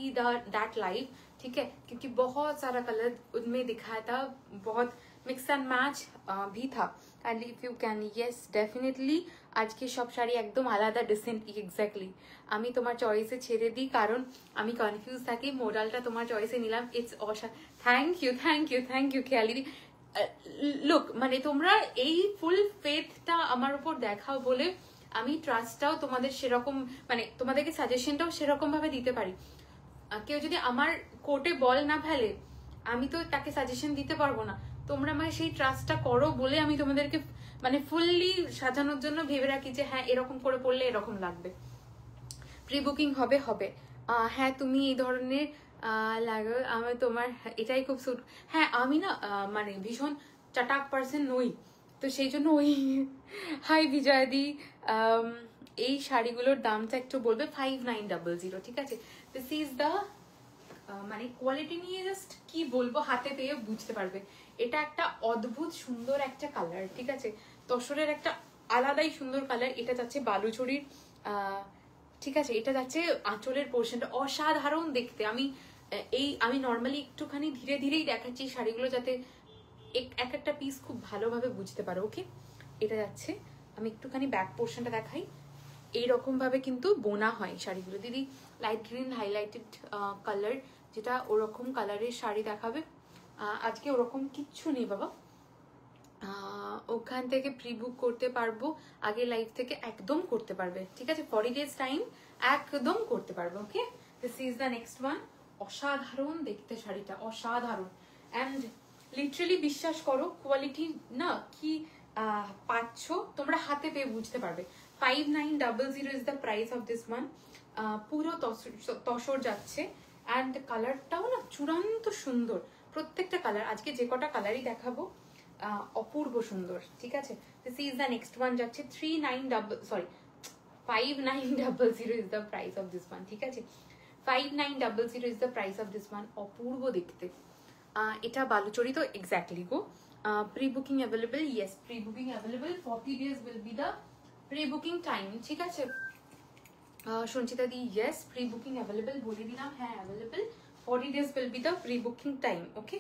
that live, ठीक है, क्योंकि बहुत सारा कलर उनमें दिखाया था, बहुत मिक्स एंड मैच भी था। And if you can, yes definitely আজকে সব শাড়ি একদম আলাদা ডিসেন্ট। এক্স্যাক্টলি আমি তোমার চয়েসে ছেড়ে দিই, কারণ আমি কনফিউজ থাকি। মোরালটা তোমার চয়েসে নিলাম, ইটস থ্যাংক ইউ খেয়ালি। লুক মানে তোমরা এই ফুল ফেথটা আমার উপর দেখাও বলে আমি ট্রাস্টটাও তোমাদের সেরকম, মানে তোমাদেরকে সাজেশনটাও সেরকম ভাবে দিতে পারি। কেউ যদি আমার কোর্টে বল না ফেলে, আমি তো তাকে সাজেশন দিতে পারবো না। তোমরা আমায় সেই ট্রাস্টটা করো বলে আমি তোমাদেরকে মানে ফুললি সাজানোর জন্য ভেবে রাখি যে হ্যাঁ এরকম করে পড়লে এরকম লাগবে। প্রি বুকিং হবে হবে। হ্যাঁ তুমি এই ধরনের লাগো, আমি তোমার এটাই খুব সুট। হ্যাঁ আমি না মানে ভীষণ চাটাক পার্সন নই, তো সেই জন্য ওই হাই বিজয়াদি এই শাড়িগুলোর দামটা একটু বলবে 5900, ঠিক আছে? দিস ইজ দ্য মানে কোয়ালিটি নিয়ে জাস্ট কি বলবো, হাতে পেয়ে বুঝতে পারবে। এটা একটা অদ্ভুত সুন্দর একটা কালার, ঠিক আছে? তসরের একটা আলাদাই সুন্দর কালার। এটা যাচ্ছে বালুচরির ঠিক আছে, এটা যাচ্ছে আঁচলের পোর্শনটা অসাধারণ দেখতে। আমি নর্মালি একটুখানি ধীরে ধীরেই দেখাচ্ছি শাড়িগুলো যাতে এক একটা পিস খুব ভালোভাবে বুঝতে পারো। ওকে, এটা যাচ্ছে, আমি একটুখানি ব্যাক পোর্শনটা দেখাই। এইরকম ভাবে কিন্তু বোনা হয় শাড়িগুলো। দিদি লাইট গ্রিন হাইলাইটেড কালার, যেটা ওরকম কালারের শাড়ি দেখাবে। আজকে ওরকম কিচ্ছু নেই বাবা, ওখান থেকে প্রি বুক করতে পারবো, আগে লাইভ থেকে একদম করতে পারবে, ঠিক আছে? 40 days টাইম একদম করতে পারবে। Okay, this is the next one. অসাধারণ দেখতে শাড়িটা, অসাধারণ। অ্যান্ড লিটারালি বিশ্বাস করো কোয়ালিটি না কি পাচ্ছ তোমরা হাতে পেয়ে বুঝতে পারবে। 5900 is the price of this one. পুরো তসর যাচ্ছে অ্যান্ড কালারটাও না চূড়ান্ত সুন্দর। প্রত্যেকটা কালার, আজকে যে কটা কালারই দেখাবো অপূর্ব সুন্দর, ঠিক আছে? This is the next one যাচ্ছে 5900 is the price of this one, ঠিক আছে? 5900 is the price of this one. অপূর্ব দেখতে। এটা বালুচরি তো এক্স্যাক্টলি গো। Pre booking available, yes pre booking available. 40 days will be the pre booking time, ঠিক আছে? Sanchita di yes pre booking available বলে দিলাম, হ্যাঁ available. 40 days will be the pre booking time. Okay,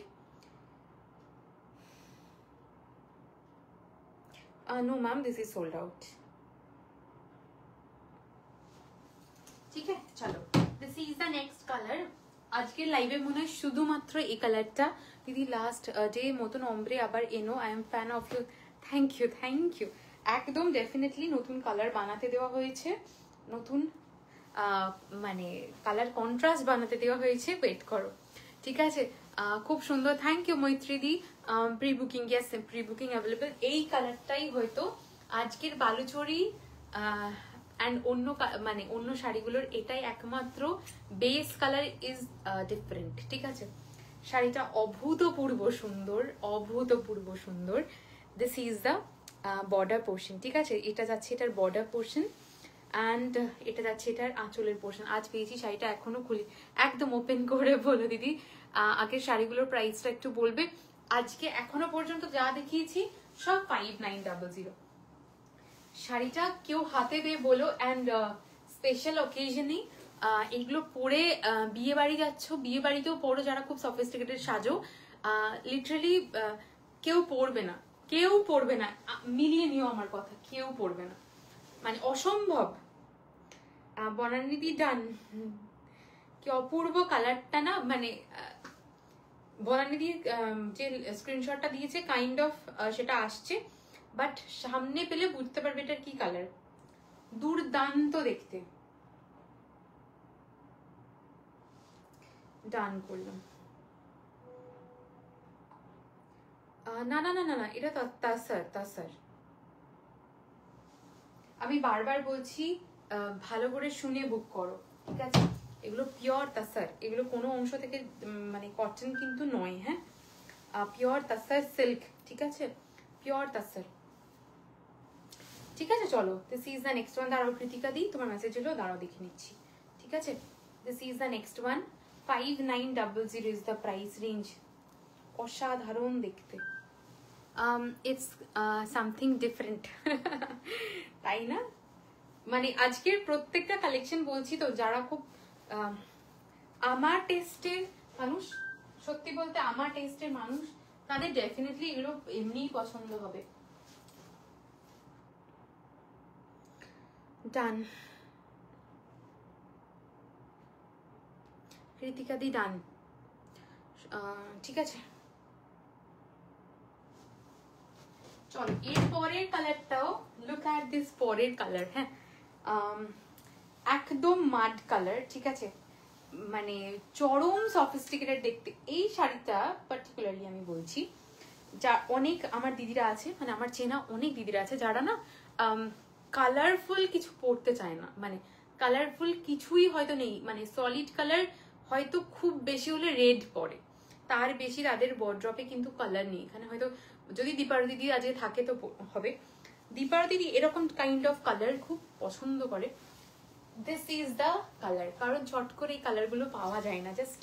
no ma'am, this is sold out. ঠিক আছে, চলো this is the next colour. আজকের লাইভে মনে হয় শুধুমাত্র এই কালারটা। দিদি লাস্ট ডে মতন অম্ব্রে আবার এনো, I am fan of you. Thank you, thank you. একদম ডেফিনেটলি নতুন কালার বানাতে দেওয়া হয়েছে, নতুন মানে কালার কন্ট্রাস্ট বানাতে দেওয়া হয়েছে, ওয়েট করো, ঠিক আছে? খুব সুন্দর, থ্যাংক ইউ মৈত্রীদি। Pre booking, yes pre booking available. এই কালারটাই হয়তো আজকের বালুচরি অ্যান্ড অন্য মানে অন্য শাড়িগুলোর এটাই একমাত্র বেস কালার ইজ ডিফারেন্ট, ঠিক আছে? শাড়িটা অভূতপূর্ব সুন্দর, অভূতপূর্ব সুন্দর। This is the border portion, ঠিক আছে? এটা যাচ্ছে এটার বর্ডার পোর্শন অ্যান্ড এটা যাচ্ছে এটার আঁচলের পোর্শন। আজ পেয়েছি শাড়িটা, এখনো খুলি, একদম ওপেন করে বলো দিদি। আগের শাড়িগুলোর প্রাইসটা একটু বলবে। আজকে এখনো পর্যন্ত যা দেখিয়েছি সব 5900। শাড়িটা কেউ হাতে পেয়ে বলো, অ্যান্ড স্পেশাল অকেশনে এগুলো পরে বিয়ে বাড়ি যাচ্ছ, বিয়ে বাড়িতেও পরো যারা খুব সফিস্টিকেটেড সাজো। লিটারালি কেউ পরবে না, কেউ পরবে না, মিলিয়ে নিও আমার কথা, কেউ পরবে না, মানে অসম্ভব। বনানীদি ডান। কি অপূর্ব কালারটা না, মানে বনানীদি যে স্ক্রিনশটটা দিয়েছে কাইন্ড অফ সেটা আসছে, বাট সামনে পেলে বুঝতে পারবে এটা কি কালার। দুর্দান্ত দেখতে। ডান করলাম। না না না না না, এটা তাসার, তাসার। আমি বারবার বলছি ভালো করে শুনে বুক করো, ঠিক আছে? এগুলো পিওর তাসার, এগুলো কোনো অংশ থেকে মানে কটন কিন্তু নয়, হ্যাঁ পিওর তাসার সিল্ক, ঠিক আছে? পিওর তাসার, ঠিক আছে? চলো this is the next one. দাঁড়াও কৃতিকা দি, তোমার মেসেজ হলো, দাঁড়াও দেখে নিচ্ছি, ঠিক আছে? This is the next one. 5900 is the price range. অসাধারণ দেখতে। ইটস সামথিং ডিফারেন্ট, তাই না? মানে আজকের প্রত্যেকটা কালেকশন বলছি তো, যারা খুব আমার টেস্টের মানুষ, সত্যি বলতে আমার টেস্টের মানুষ, তাদের ডেফিনেটলি এগুলো এমনিই পছন্দ হবে। ডান কৃতিকা দি, ডান, ঠিক আছে? চলো এর পরের কালারটাও, লুক অ্যাট দিস পরের কালার। হ্যাঁ একদম মাড কালার, ঠিক আছে? মানে চরম সফিস্টিকেটেড দেখতে। এই শাড়িটা পার্টিকুলারলি আমি বলছি, যা অনেক আমার দিদিরা আছে, মানে আমার চেনা অনেক দিদিরা আছে যারা না কালারফুল কিছু পরতে চায় না, মানে কালারফুল কিছুই হয়তো নেই, মানে সলিড কালার হয়তো খুব বেশি হলে রেড পরে, তার বেশি তাদের ওয়ার্ড্রপে কিন্তু কালার নেই। এখানে হয়তো যদি দীপার দিদি আজকে থাকে তো হবে, দীপার দিদি এরকম কাইন্ড অফ কালার খুব পছন্দ করে। দিস ইজ দ্য কালার, কারণ চট করে এই কালারগুলো পাওয়া যায় না। জাস্ট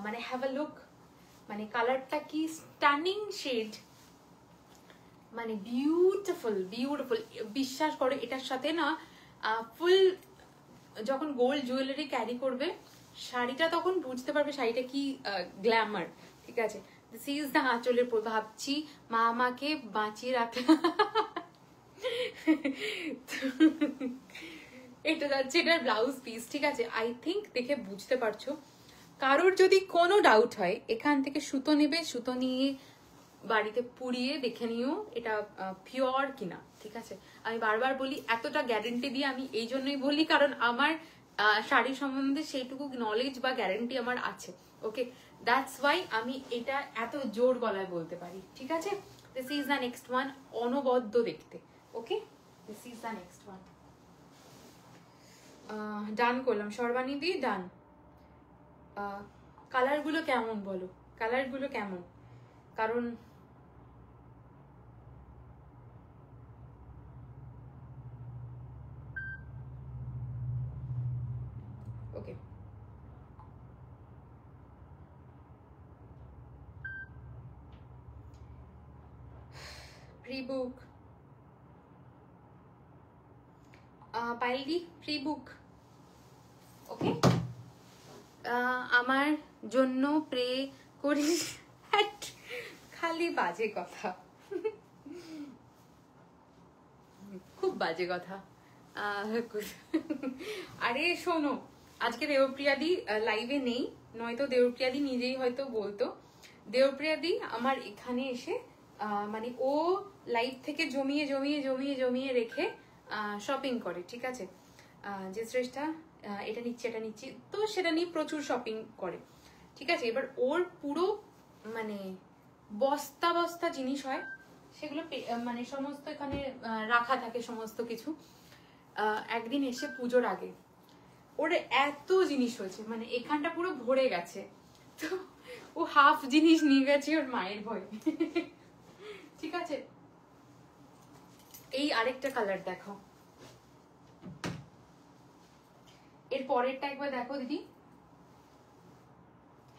মানে হ্যাভ আ লুক, মানে কালারটা কি স্টানিং শেড, মানে বিউটিফুল বিউটিফুল। বিশ্বাস করো এটার সাথে না ফুল যখন গোল্ড জুয়েলারি ক্যারি করবে শাড়িটা, তখন বুঝতে পারবে শাড়িটা কি গ্ল্যামার। ঠিক আছে, দিস ইজ দ্য আঁচলের ভাবছি মা আমাকে বাঁচিয়ে রাখে। এটা যাচ্ছে এটার ব্লাউজ পিস। ঠিক আছে, আই থিঙ্ক দেখে বুঝতে পারছো। কারোর যদি কোনো ডাউট হয় এখান থেকে সুতো নেবে, সুতো নিয়ে বাড়িতে পুড়িয়ে দেখে নিও এটা পিওর কিনা। ঠিক আছে, আমি বারবার বলি, এতটা গ্যারেন্টি দিয়ে আমি এই জন্যই বলি কারণ আমার শাড়ি সম্বন্ধে সেইটুকু নলেজ বা গ্যারেন্টি আমার আছে। ওকে, দ্যাটস ওয়াই আমি এটা এত জোর গলায় বলতে পারি। ঠিক আছে, this is the next one, অনবদ্য দেখতে। Okay, this is the next one. Done করলাম সর্বাণী দি, ডান। কালারগুলো কেমন বলো, কালারগুলো কেমন? কারণ ওকে, প্রি বুক পাইলি, প্রি বুক। ওকে, আমার জন্য প্রে করিস, খালি বাজে কথা, খুব বাজে কথা। আরে শোনো, আজকে দেবপ্রিয়াদি লাইভে নেই, নয়তো দেবপ্রিয়াদি নিজেই হয়তো বলতো। দেবপ্রিয়াদি আমার এখানে এসে মানে ও লাইভ থেকে জমিয়ে জমিয়ে জমিয়ে জমিয়ে রেখে শপিং করে। ঠিক আছে, যে শ্রেষ্ঠা এটা নিচ্ছি এটা নিচ্ছি, তো সেটা নিয়ে প্রচুর শপিং করে। ঠিক আছে, এবার ওর পুরো মানে বস্তা বস্তা জিনিস হয়, সেগুলো মানে সমস্ত এখানে রাখা থাকে সমস্ত কিছু। একদিন এসে পুজোর আগে ওর এত জিনিস হয়েছে, মানে এখানটা পুরো ভরে গেছে, তো ও হাফ জিনিস নিয়ে গেছে ওর মায়ের ভয়। ঠিক আছে, এই আরেকটা কালার দেখো, এর পরেরটা একবার দেখো দিদি।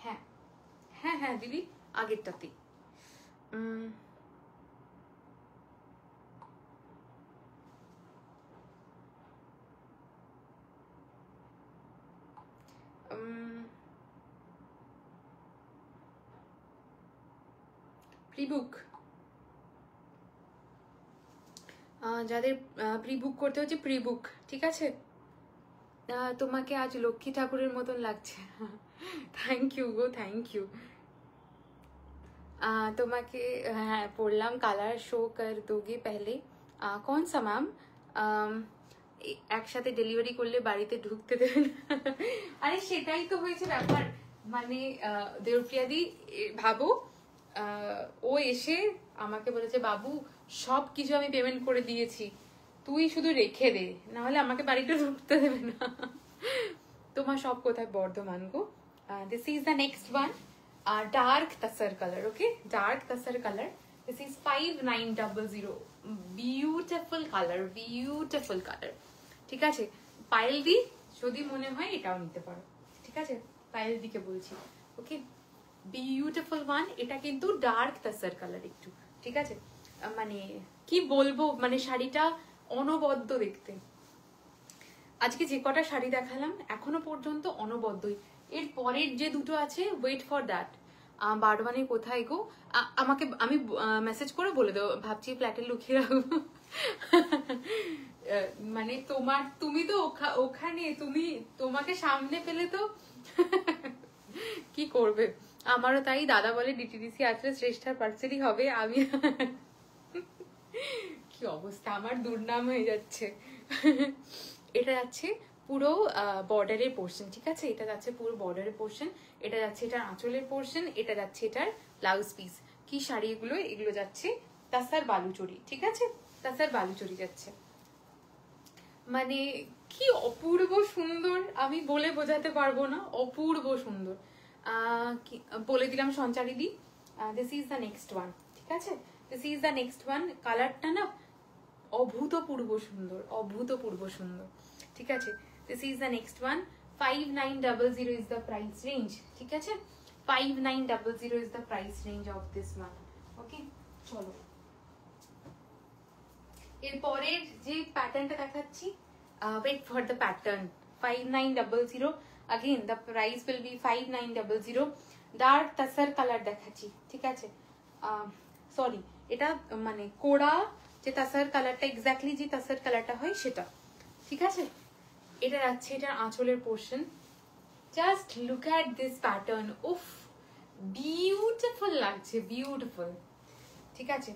হ্যাঁ হ্যাঁ হ্যাঁ দিদি, আগেরটাতে প্রিবুক, যাদের প্রিবুক করতে হচ্ছে প্রিবুক। ঠিক আছে, তোমাকে আজ লক্ষ্মী ঠাকুরের মতন লাগছে। থ্যাংক ইউ গো, থ্যাংক ইউ। তোমাকে হ্যাঁ পড়লাম, কালার শো কর দোগে পেহলে। কোন সা ম্যাম? একসাথে ডেলিভারি করলে বাড়িতে ঢুকতে দেবে না। আরে সেটাই তো হয়েছে ব্যাপার, মানে দেবপ্রিয়াদি ভাবো, ও এসে আমাকে বলেছে বাবু সব কিছু আমি পেমেন্ট করে দিয়েছি, তুই শুধু রেখে দে, না হলে আমাকে বাড়িতে ঢুকতে দেবে না। তোমার সব কোথায়? বর্ধমান গো। This is the next one, dark tussar colour. Okay, dark tussar colour, this is 5900। Beautiful colour, beautiful colour. ঠিক আছে, পায়েল দি যদি মনে হয় এটাও নিতে পারো। ঠিক আছে, পায়েল দিকে বলছি। ওকে, বিউটিফুল ওয়ান, এটা কিন্তু ডার্ক তাসার কালার একটু। ঠিক আছে, মানে কি বলবো, মানে শাড়িটা অনবদ্য দেখতে। আজকে যে কটা শাড়ি দেখালাম এখনো পর্যন্ত অনবদ্যই। এর পরের যে দুটো আছে ওয়েট ফর দ্যাট। বারবানি কোথায় গো? আমাকে আমি মেসেজ করে বলে দেবো, ভাবছি ফ্ল্যাটে লুকিয়ে রাখবো। মানে তুমি তো ওখানে, তোমাকে সামনে পেলে তো কি করবে। আমারও তাই, দাদা বলে ডিটিডিসি আসলে শ্রেষ্ঠার পার্সেলই হবে। আমি কি অবস্থা, আমার দুর্নাম হয়ে যাচ্ছে। এটা যাচ্ছে পুরো বর্ডারের পোর্শন। ঠিক আছে, এটা যাচ্ছে পুরো বর্ডারের পোর্শন, এটা যাচ্ছে এটার আঁচলের পোর্শন, এটা যাচ্ছে এটার ব্লাউজ পিস। কি শাড়ি এগুলো? এগুলো যাচ্ছে তাসার বালুচরি, ঠিক আছে? তাসার বালুচরি যাচ্ছে। মানে কি অপূর্ব সুন্দর, আমি বলে বোঝাতে পারবো না, অপূর্ব সুন্দর। বলে দিলাম Sanchari di, this is the next one, ঠিক আছে? This is the next one. কালারটা না অভূতপূর্ব সুন্দর, অভূতপূর্ব সুন্দর, ঠিক আছে? This is the next one. 5900 is the price range, ঠিক আছে? 5900 is the price range of this one. Okay, চলো এরপরের যে প্যাটার্নটা দেখাচ্ছি, wait for the pattern. 5900, again the price will be 5900. Dark tussar colour দেখাচ্ছি, ঠিক আছে? সরি, এটা মানে কোড়া যে তাসার কালারটা, এক্স্যাক্টলি যে তাসার কালারটা হয় সেটা, ঠিক আছে? এটা যাচ্ছে এটার আঁচলের portion. Just look at this pattern, উফ বিউটিফুল লাগছে, বিউটিফুল, ঠিক আছে?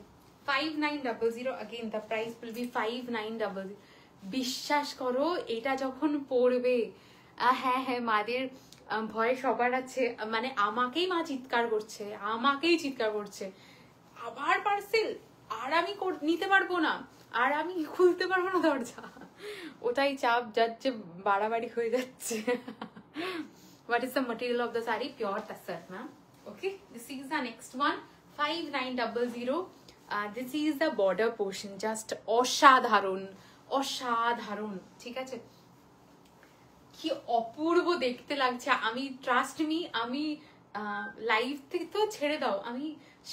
5900, again the price will be 5900. বিশ্বাস করো এটা যখন পড়বে, হ্যাঁ হ্যাঁ মাদের ভয় সবার আছে, মানে আমাকেই মা চিৎকার করছে, আমাকেই চিৎকার করছে, আবার পার্সেল, আর আমি নিতে পারবো না, আর আমি খুলতে পারবো না দরজা, ওটাই চাপ যাচ্ছে, বাড়াবাড়ি হয়ে যাচ্ছে। What is the material of the saree? Pure tassar, ma'am. Okay, this is the next one. 5900. This is the border portion. Just অসাধারণ, অসাধারণ, ঠিক আছে? কি অপূর্ব দেখতে লাগছে। আমি ট্রাস্ট মি, আমি লাইভ থেকে তো ছেড়ে দাও, আমি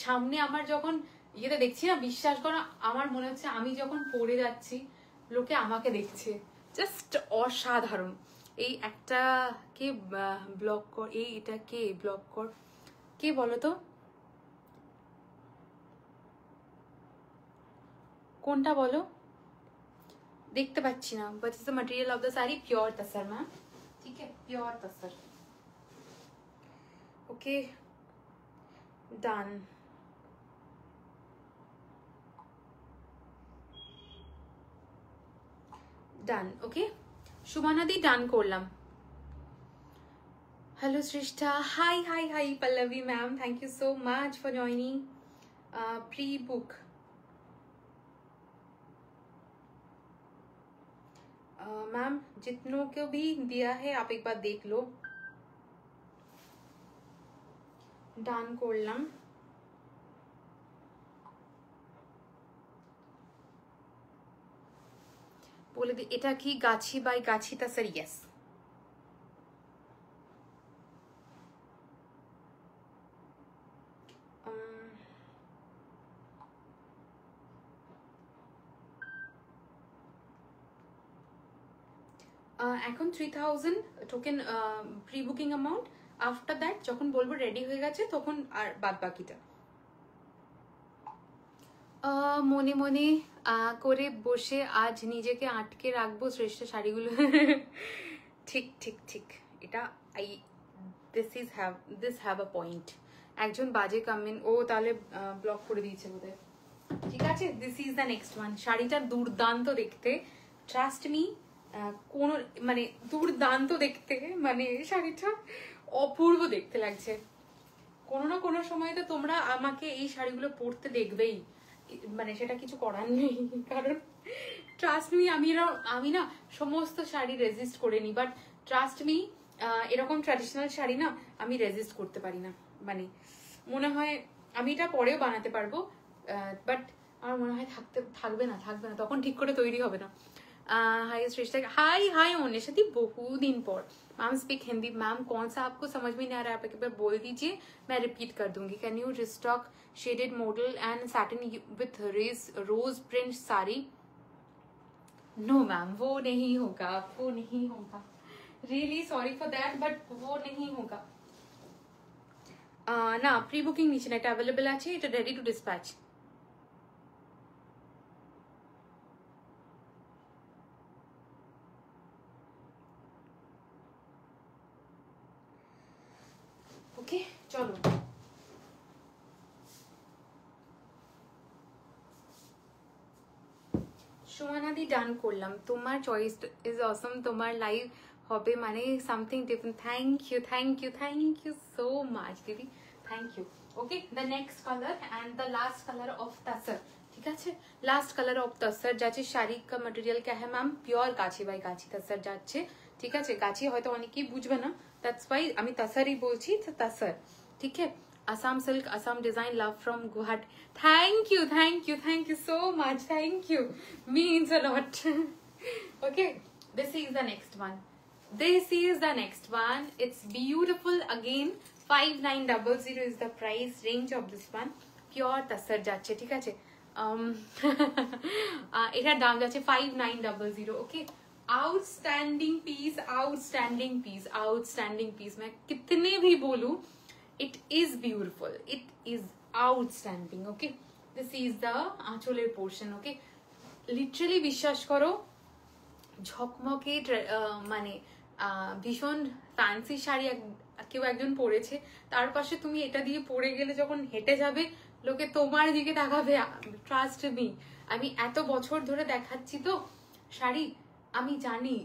সামনে আমার যখন ইয়েতে দেখছি না, বিশ্বাস করো আমার মনে হচ্ছে আমি যখন পড়ে যাচ্ছি লোকে আমাকে দেখছে। জাস্ট অসাধারণ। এই একটা কে ব্লক কর, এটা কে ব্লক কর, কে বলো তো কোনটা বলো, দেখতে পাচ্ছি না। But is the material of the sari? Pure তাসার ma'am, ঠিক আছে? পিওর তাসার। ওকে, ডান। ডান, ওকে সুমানাদি, ডান করলাম। Hello Srishta, hi hi hi Pallabi ma'am, thank you so much for joining. Pre book, ma'am जितनों को भी दिया है आप एक बार देख लो। ডান করলাম। বলে দি এটা কি গাছি বাই গাছি তাসার? ইয়েস। এখন 3000 token pre booking amount. After that যখন বলবো রেডি হয়ে গেছে তখন আর বাদ বাকিটা। মনে মনে করে বসে আজ নিজেকে আটকে রাখবো শ্রেষ্ঠ শাড়িগুলো। ঠিক ঠিক ঠিক, এটা দিস হ্যাভ আ পয়েন্ট। একজন বাজে কমেন্ট, ও তাহলে ব্লক করে দিয়েছে বোধহয়, ঠিক আছে? This is the next one. শাড়িটা দুর্দান্ত দেখতে, ট্রাস্ট মি, কোন মানে দুর্দান্ত দেখতে, মানে শাড়িটা অপূর্ব দেখতে লাগছে। কোনো না কোনো সময় তো তোমরা আমাকে এই শাড়িগুলো পরতে দেখবেই, মানে সেটা কিছু করার নেই, কারণ ট্রাস্ট মি আমি না সমস্ত শাড়ি রেজিস্ট করে নি, বাট ট্রাস্ট মি এরকম ট্র্যাডিশনাল শাড়ি না আমি রেজিস্ট করতে পারি না। মানে মনে হয় আমি এটা পরেও বানাতে পারবো, বাট আমার মনে হয় থাকবে না, তখন ঠিক করে তৈরি হবে না। हाय श्रेष्ठा, हाय हाय ओनेशा बहुत दिन पर। Ma'am speak Hindi. मैम कौन सा आपको समझ में नहीं आ रहा है आप एक बार बोल दीजिए, मैं रिपीट कर दूंगी। Can you restock shaded model and satin with rose print sari? No ma'am, वो नहीं होगा, वो नहीं होगा। Really sorry for that, but वो नहीं होगा ना। प्री बुकिंग नीचे ना, এটা अवेलेबल আছে, এটা রেডি টু ডিসপ্যাচ। ওকে চলো, সুমানাদি ডান করলাম। তোমার চয়েস ইজ অসম, তোমার লাইভ হবে মানে something different. Thank you, thank you, thank you so much দিদি, thank you. Okay the next colour and the last colour of tussar ठीक है लास्ट कलर ऑफ तसर যাচ্ছে শাড়ি का मटेरियल क्या है मैम प्योर গাছি বাই গাছি तसर যাচ্ছে ঠিক আছে গাছি হয়তো অনেকেই বুঝবে না দ্যাটস ওয়াই আমি তসরই বলছি তসর ঠিক है Assam silk Assam design love from Guwahati thank you so much thank you means a lot okay this is the next one it's beautiful again 5900 is the price range of this one pure tasar যাচ্ছে ঠিক আছে এটার দাম যাচ্ছে 5900 okay outstanding piece मैं कितने भी बोलूं it is beautiful it is outstanding okay this is the আঁচলের portion okay literally বিশ্বাস করো ঝকমকে মানে ভীষণ ফ্যান্সি শাড়ি কেউ একজন পরেছে তার পাশে তুমি এটা দিয়ে পরে গেলে যখন হেঁটে যাবে লোকে তোমার দিকে তাকাবে ট্রাস্ট মি আমি এত বছর ধরে দেখাচ্ছি তো শাড়ি আমি জানি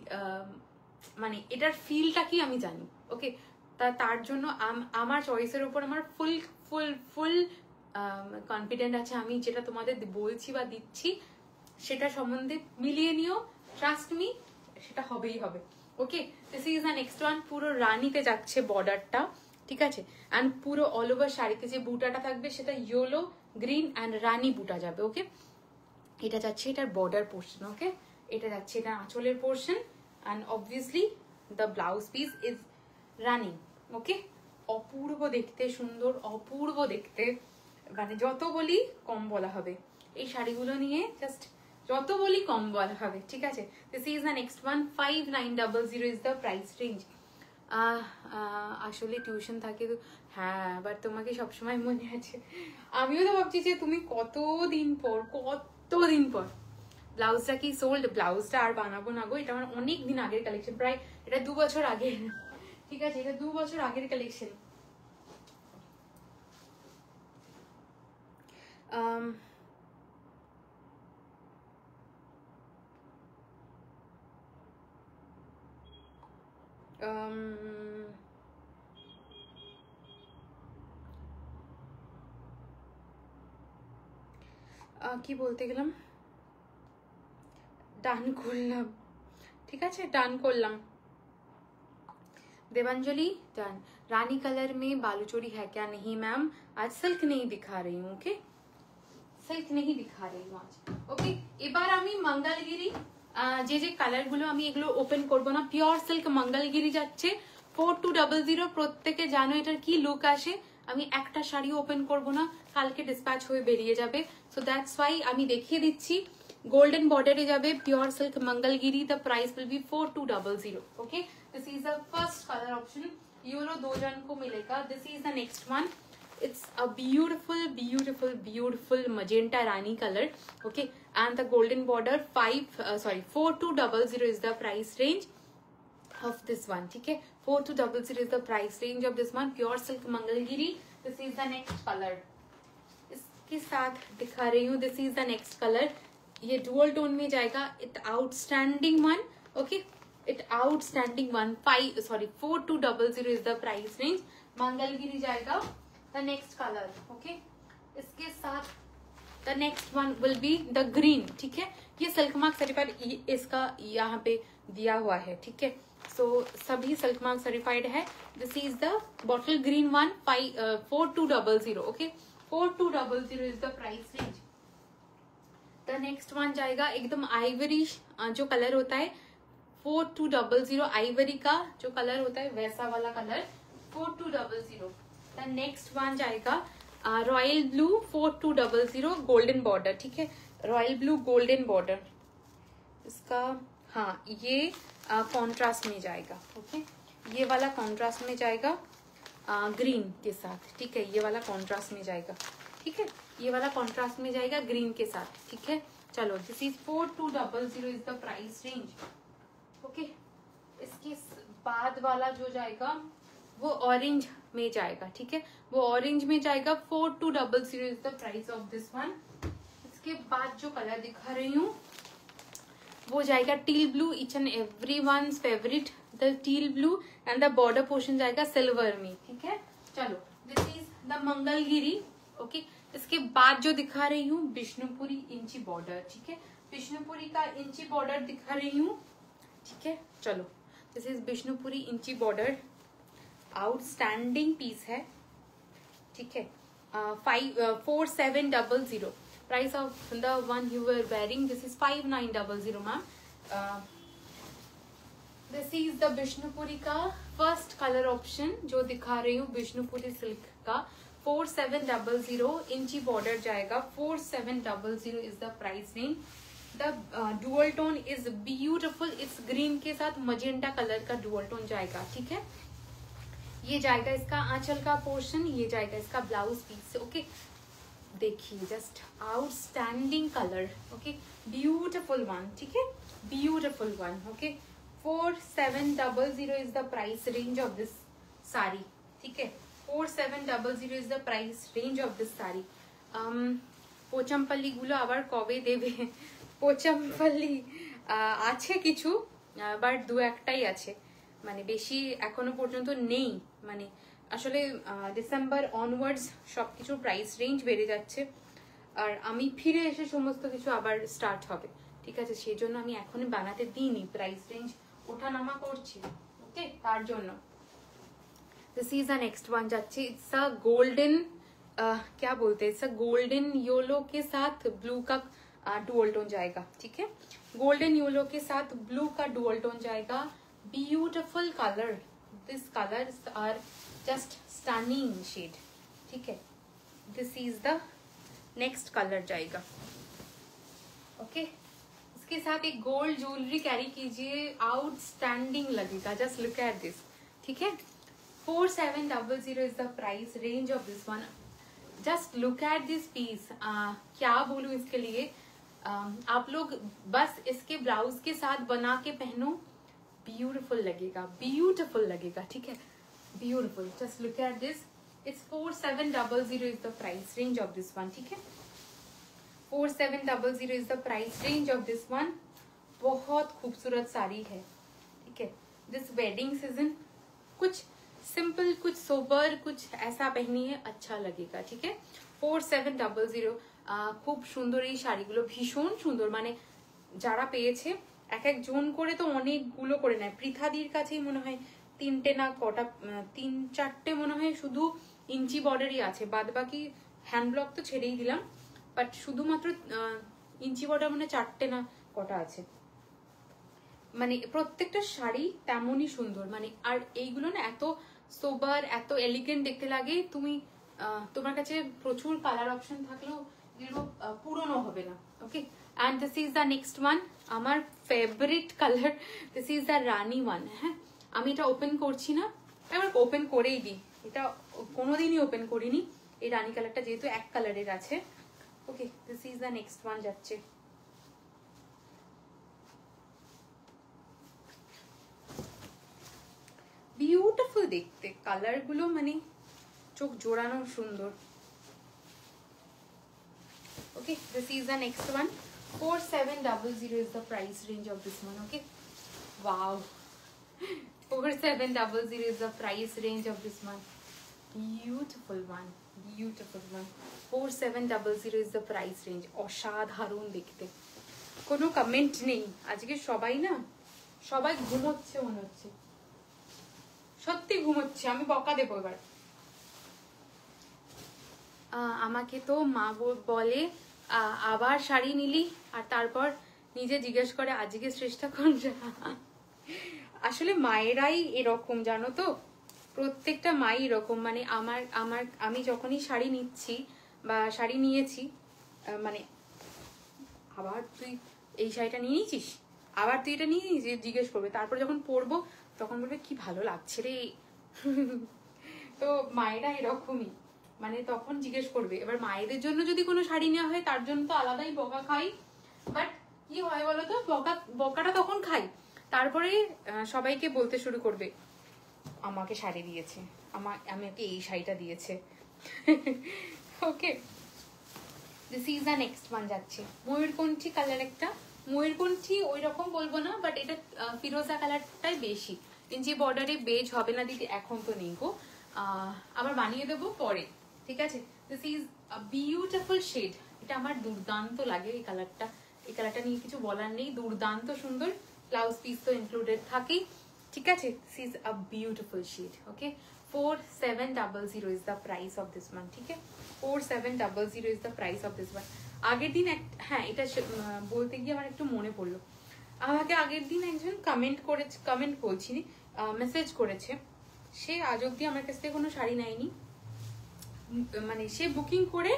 মানে এটার ফিলটা কি আমি জানি ওকে তার জন্য আমার চয়েসের উপর আমার ফুল কনফিডেন্ট আছে আমি যেটা তোমাদের বলছি বা দিচ্ছি সেটা সম্বন্ধে মিলিয়ে নিও ট্রাস্ট মি সেটা হবেই হবে ওকে this is the next one পুরো রানীতে যাচ্ছে বর্ডারটা ঠিক আছে এন্ড পুরো অল ওভার শাড়িতে যে বুটাটা থাকবে সেটা ইয়েলো গ্রিন এন্ড রানী বুটা যাবে ওকে এটা যাচ্ছে এটার বর্ডার পোর্শন ওকে এটা যাচ্ছে এটা আঁচলের portion and obviously the blouse piece is rani okay অপূর্ব দেখতে সুন্দর অপূর্ব দেখতে মানে যত বলি কম বলা হবে এই শাড়িগুলো নিয়ে জাস্ট যত বলি কম বলা হবে ঠিক আছে this is the next one 5900 is the price range আসলে টিউশন থাকে তো হ্যাঁ বাট তোমাকে সবসময় মনে আছে আমিও তো ভাবছি যে তুমি কতদিন পর ব্লাউজটা কি সোল্ড ব্লাউজটা আর বানাবো না গো এটা আমার অনেক দিন আগের কালেকশন প্রায় এটা 2 বছর আগে ঠিক আছে এটা 2 বছর আগের কালেকশন কি বলতে গেলাম ডান করলাম ঠিক আছে ডান করলাম देवांजलि डन रानी कलर में बालूचोरी है क्या नहीं मैम आज सिल्क नहीं दिखा रही हूँ ओके सिल्क नहीं दिखा रही हूँ आज ओके এবার আমি মঙ্গলগিরি যে কালারগুলো আমি এগুলো ওপেন করব না পিওর সিল্ক মঙ্গলগিরি যাচ্ছে 4200 প্রত্যেকে জানো এটার কি লুক আসে আমি একটা শাড়ি ওপেন করব না কালকে ডিসপ্যাচ হয়ে বেরিয়ে যাবে সো দ্যাটস ওয়াই আমি দেখিয়ে দিচ্ছি গোল্ডেন বর্ডারে যাবে pure silk Mangalagiri the price will B 4200 okay this is the first colour option yellow 2 जन को मिलेगा this is the next one it's a beautiful magenta rani color okay and the golden border 4200 is the price range of this one okay 4200 is the price range of this one pure silk mangalgiri this is the next color इसके साथ दिखा रही हूँ this is the next color ये dual tone में जाएगा it outstanding one okay it outstanding one 4200 is the price range mangalgiri जाएगा the next color okay इसके साथ the next one will be the green ठीक है ये सिल्क मार्क सर्टिफाइड इसका यहाँ पे दिया हुआ है ठीक है सो सभी सिल्क मार्क सर्टिफाइड है this is the bottle green one 4200 okay 4200 is the price range the next one जाएगा एकदम आइवरी जो कलर होता है 4200 आइवरी का जो कलर होता है वैसा वाला कलर 4200 द नेक्स्ट वन जाएगा रॉयल ब्लू 4200 गोल्डन बॉर्डर ठीक है रॉयल ब्लू गोल्डन बॉर्डर इसका हाँ ये कॉन्ट्रास्ट में जाएगा ओके ये वाला कॉन्ट्रास्ट में जाएगा ग्रीन के साथ ठीक है ये वाला कॉन्ट्रास्ट में जाएगा ठीक है ये वाला कॉन्ट्रास्ट में जाएगा ग्रीन के साथ ठीक है चलो this is 4200 is the price range okay इसके बाद वाला जो जाएगा वो ऑरेंज में जाएगा ठीक है वो ऑरेंज में जाएगा 4200 is the price of this one इसके बाद जो कलर दिखा रही हूँ वो जाएगा teal blue each and every one favourite the teal blue and the border portion जाएगा सिल्वर में ठीक है चलो this is the Mangalgiri. Okay, इसके बाद जो दिखा रही हूँ विष्णुपुरी इंची बॉर्डर। ठीक है, विष्णुपुरी का इंची बॉर्डर दिखा रही हूँ। ठीक है, चलो, दिस इज विष्णुपुरी इंची बॉर्डर, आउटस्टैंडिंग पीस है। ठीक है, 4700 price of the one you are wearing, this is 5900 ma'am. This is the Vishnupuri का फर्स्ट कलर ऑप्शन जो दिखा रही हूँ, विष्णुपुरी सिल्क का 4700 इंची बॉर्डर जाएगा। 4700 is the price range. The dual tone is beautiful, इस ग्रीन के साथ मजेंटा कलर का डुअल टोन जाएगा। ठीक है, ये जाएगा इसका आंचल का पोर्शन, ये जाएगा इसका ब्लाउज पीस। ओके, देखिए just outstanding colour. Okay, beautiful one. ठीक है, beautiful one. Okay, 4700 is the price range of this sari. ठीक है, 4700 is the price range of this sari. Pochampally गुलो আবার কবে দেবে? পোচমপল্লি আছে কিছু, বাট দু একটাই আছে, মানে বেশি এখনো পর্যন্ত নেই। মানে আসলে ডিসেম্বর অনওয়ার্ডস সবকিছু প্রাইস রেঞ্জ বেড়ে যাচ্ছে, আর আমি ফিরে এসে সমস্ত কিছু আবার স্টার্ট হবে। ঠিক আছে, সেই জন্য আমি এখনই বানাতে দিইনি, প্রাইস রেঞ্জ ওঠানামা করছি। ওকে, তার জন্য this is the next one जाच्छे। इट्स अ गोल्डन, क्या बोलते हैं, इट्स अ गोल्डन योलो के साथ ब्लू का डुअल टोन जाएगा। ठीक है, गोल्डन योलो के साथ ब्लू का डुअल टोन जाएगा। Beautiful colour, this colours are just stunning shade. ठीक है, this is the next colour जाएगा। ओके, इसके साथ एक गोल्ड ज्वेलरी कैरी कीजिए, आउटस्टैंडिंग लगेगा। Just look at this. ठीक है, 4700 is the price range of this one. Just look at this piece. क्या बोलूं इसके लिए, आप लोग बस इसके ब्लाउज के साथ बना के पहनो, ब्यूटिफुल लगेगा, ब्यूटिफुल लगेगा। ठीक है, beautiful. Just look at this. It's 4700 is the price range of this one. ठीक है, 4700 is the price range of this one. बहुत खूबसूरत साड़ी है। ठीक है, दिस वेडिंग सीजन कुछ सिंपल, कुछ सोबर, कुछ ऐसा पहनिए, अच्छा लगेगा। ठीक है, 4700। খুব সুন্দর এই শাড়িগুলো, ভীষণ সুন্দর। মানে যারা পেয়েছে এক এক জন করে তো অনেকগুলো করে নেয়। পৃথাদির কাছেই মনে হয় 3টে না কটা, 3-4টে মনে হয় শুধু ইঞ্চি বর্ডারই আছে, বাদ বাকি হ্যান্ড ব্লক তো ছেড়েই দিলাম, বাট শুধুমাত্র ইঞ্চি বর্ডার মানে 4টে না কটা আছে। মানে প্রত্যেকটা শাড়ি তেমনই সুন্দর। মানে আর এইগুলো না এত সোবার, এত এলিগেন্ট দেখতে লাগে। তুমি তোমার কাছে প্রচুর কালার অপশন থাকলেও এগুলো পুরনো হবে না। Okay, and this is the next one, আমার favourite colour. This is the rani one. হ্যাঁ, আমি এটা ওপেন করছি না, এবার ওপেন করেই দিই। এটা কোনোদিনই ওপেন করিনি, এই রানি কালারটা যেহেতু এক কালারের আছে। Okay, this is the next one যাচ্ছে। বিউটিফুল দেখতে, কালার গুলো মানে চোখ জোড়ানো সুন্দর। Okay, this is the next one. 4700 is the price range of this one. Okay, wow, 4700 is the price range of this one. Beautiful one, beautiful one. 4700 is the price range. অসাধারণ দেখতে, কোনো comment নেই। আজকে সবাই না, সবাই ঘুমোচ্ছে মনে হচ্ছে, সত্যি ঘুমোচ্ছে। আমি বকা দেবো এবার। আমাকে তো মা বলে আবার শাড়ি নিলি, আর তারপর নিজে জিজ্ঞেস করে আজকে শ্রেষ্ঠ কোনটা। আসলে মায়েরাই এরকম, জানো তো, প্রত্যেকটা মাই এরকম। মানে আমি যখনই শাড়ি নিচ্ছি বা শাড়ি নিয়েছি, মানে আবার তুই এই শাড়িটা নিয়ে নিয়েছিস, আবার তুই এটা নিয়ে নিয়েছিস জিজ্ঞেস করবে। তারপর যখন পরবো তখন বলবে কি ভালো লাগছে রে। তো মায়েরা এরকমই, মানে তখন জিজ্ঞেস করবে। এবার মায়েদের জন্য যদি কোনো শাড়ি নেওয়া হয় তার জন্য তো আলাদাই বকা খাই, বাট কি হয় বলতো, বকাটা তখন খাই, তারপরে সবাইকে বলতে শুরু করবে আমাকে শাড়ি দিয়েছে, আমাকে এই শাড়িটা দিয়েছে। Okay, this is the next one যাচ্ছে। ময়ূরকণ্ঠী কালার একটা, ময়ূরকণ্ঠী ওই রকম বলবো না, বাট এটা ফিরোজা কালারটাই বেশি। ইঞ্চি বর্ডারে বেজ হবে না দিদি, এখন তো নেই গো, আবার বানিয়ে দেবো পরে। ঠিক আছে, this is a beautiful shade. এটা আমার দুর্দান্ত লাগে এই কালারটা। এই কালারটা নিয়ে কিছু বলার নেই, দুর্দান্ত সুন্দর। ব্লাউজ পিস তো ইনক্লুডেড থাকেই, ঠিক আছে। This is a beautiful shade. Okay, 4700 is the price of this one. ঠিক আছে, 4700 is the price of this one. আগের দিন হ্যাঁ, এটা বলতে গিয়ে আমার একটু মনে পড়লো, আমাকে আগের দিন একজন কমেন্ট বলছি মেসেজ করেছে, সে আজ অব্দি আমার কাছ থেকে কোনো শাড়ি নেয়নি, মানে সে বুকিং করে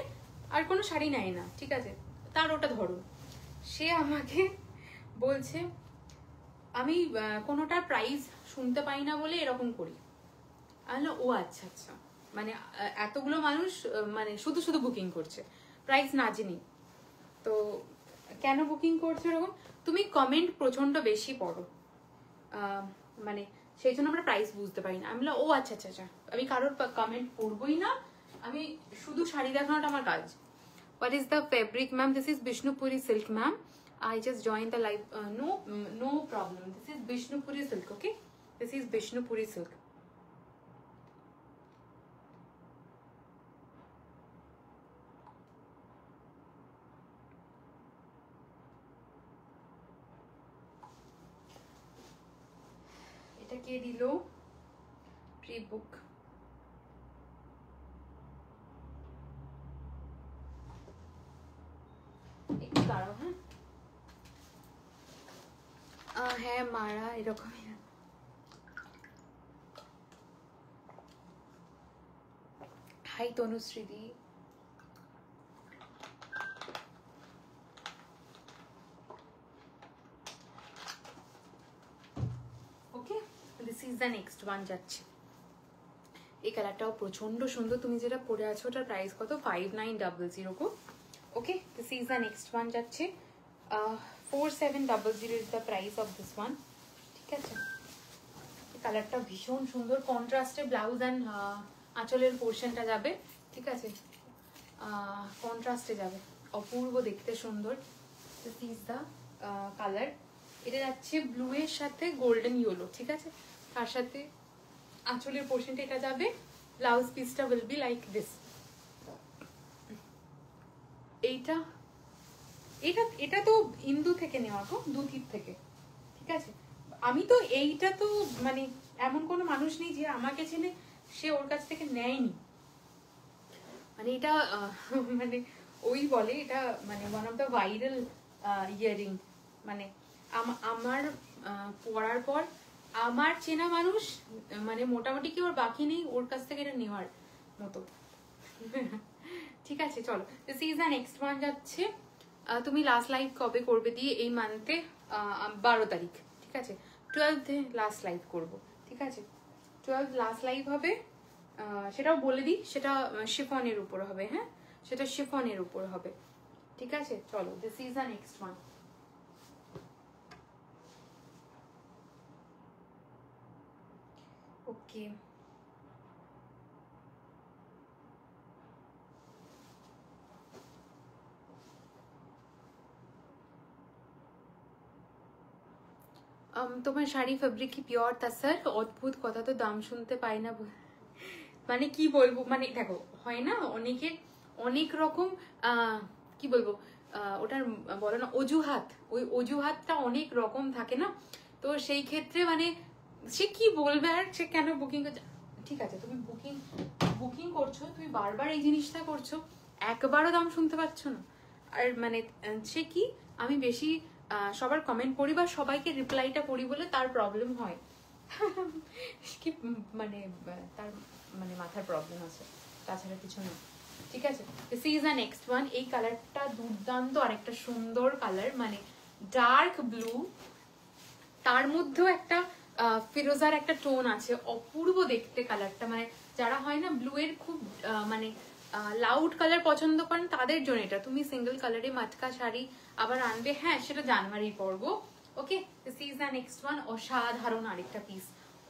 আর কোনো শাড়ি নেয় না, ঠিক আছে, তার ওটা ধরুন। সে আমাকে বলছে আমি কোনোটার প্রাইস শুনতে পাই না বলে এরকম করি। আমি ও আচ্ছা আচ্ছা, মানে এতগুলো মানুষ মানে শুধু শুধু বুকিং করছে প্রাইস না জেনে, তো কেন বুকিং করছো এরকম? তুমি কমেন্ট প্রচন্ড বেশি পড়ো, মানে সেই জন্য আমরা প্রাইস বুঝতে পারি না। আমি বললাম ও আচ্ছা আচ্ছা আচ্ছা, আমি কারোর কমেন্ট পড়বই না, আমি শুধু শাড়ি দেখানোটা আমার কাজ। What is the fabric, ma'am? This is Bishnupuri silk, ma'am. I just joined the live. No problem. This is Bishnupuri silk, okay? This is Bishnupuri silk. এটা কে দিল? প্রি-বুক। একটু দাঁড়াও, হ্যাঁ হ্যাঁ মারা এরকমই। হাই তনুশ্রীদি। Okay, this is the next one যাচ্ছে। এই কালারটাও প্রচন্ড সুন্দর। তুমি যেটা পরে আছো ওটার প্রাইস কত? 5900 গো। Okay, this is the next one যাচ্ছে। 4700 is the price of this one. ঠিক আছে, এই কালারটা ভীষণ সুন্দর, কন্ট্রাস্টে ব্লাউজ অ্যান্ড আঁচলের পোর্শনটা যাবে, ঠিক আছে, কন্ট্রাস্টে যাবে, অপূর্ব দেখতে সুন্দর। This is the colour. এটা যাচ্ছে ব্লু এর সাথে গোল্ডেন ইয়েলো, ঠিক আছে, তার সাথে আঁচলের পোর্শনটা এটা যাবে। ব্লাউজ পিসটা উইল বি লাইক দিস। এইটা এটা এটা তো ইন্দু থেকে নেওয়া গো, দুতির থেকে, ঠিক আছে। আমি তো এইটা তো মানে এমন কোনো মানুষ নেই যে আমাকে চেনে সে ওর কাছ থেকে নেয়নি, মানে এটা মানে ওই বলে এটা মানে one of the viral earring, মানে আমার পড়ার পর আমার চেনা মানুষ মানে মোটামুটি কি ওর বাকি নেই ওর কাছ থেকে এটা নেওয়ার মতো। ঠিক আছে, চলো, this is the next one যাচ্ছে। তুমি লাস্ট লাইভ কবে করবে দিয়ে? এই মান্থে 12 তারিখ, ঠিক আছে, 12th লাস্ট লাইভ করব, ঠিক আছে, 12th লাস্ট লাইভ হবে। সেটাও বলে দিই, সেটা শিফনের উপর হবে, হ্যাঁ, সেটা শিফনের উপর হবে, ঠিক আছে। চলো, this is the next one. Okay, তোমার শাড়ি ফেব্রিক কি পিওর? তা স্যার অদ্ভুত কথা তো, দাম শুনতে পাই না, মানে কি বলবো, মানে দেখো হয় না অনেকের অনেক রকম কি বলবো ওটার বলো না অজুহাত, ওই অজুহাতটা অনেক রকম থাকে না, তো সেই ক্ষেত্রে মানে সে কি বলবে আর সে কেন বুকিং করছে। ঠিক আছে, তুমি বুকিং করছো, তুমি বারবার এই জিনিসটা করছো, একবারও দাম শুনতে পাচ্ছ না। আর মানে সে কি আমি বেশি সবার কমেন্ট পড়ি বা সবাইকে রিপ্লাইটা করি বলে তার প্রবলেম হয়, কি মানে তার মানে মাথার প্রবলেম আছে, তাছাড়া কিছু না, ঠিক আছে। This is the next one. এই কালারটা দুর্দান্ত, আরেকটা সুন্দর কালার, মানে ডার্ক ব্লু, তার মধ্যেও একটা ফিরোজার একটা টোন আছে, অপূর্ব দেখতে কালারটা, মানে যারা হয় না ব্লু এর খুব মানে লাউড কালার পছন্দ করেন তাদের জন্য এটা। তুমি সিঙ্গেল কালারে মাটকা শাড়ি আবার আনবে, হ্যাঁ সেটা জানুয়ারি পরবো। Okay, this is the next one. অসাধারণ আরেকটা পিস,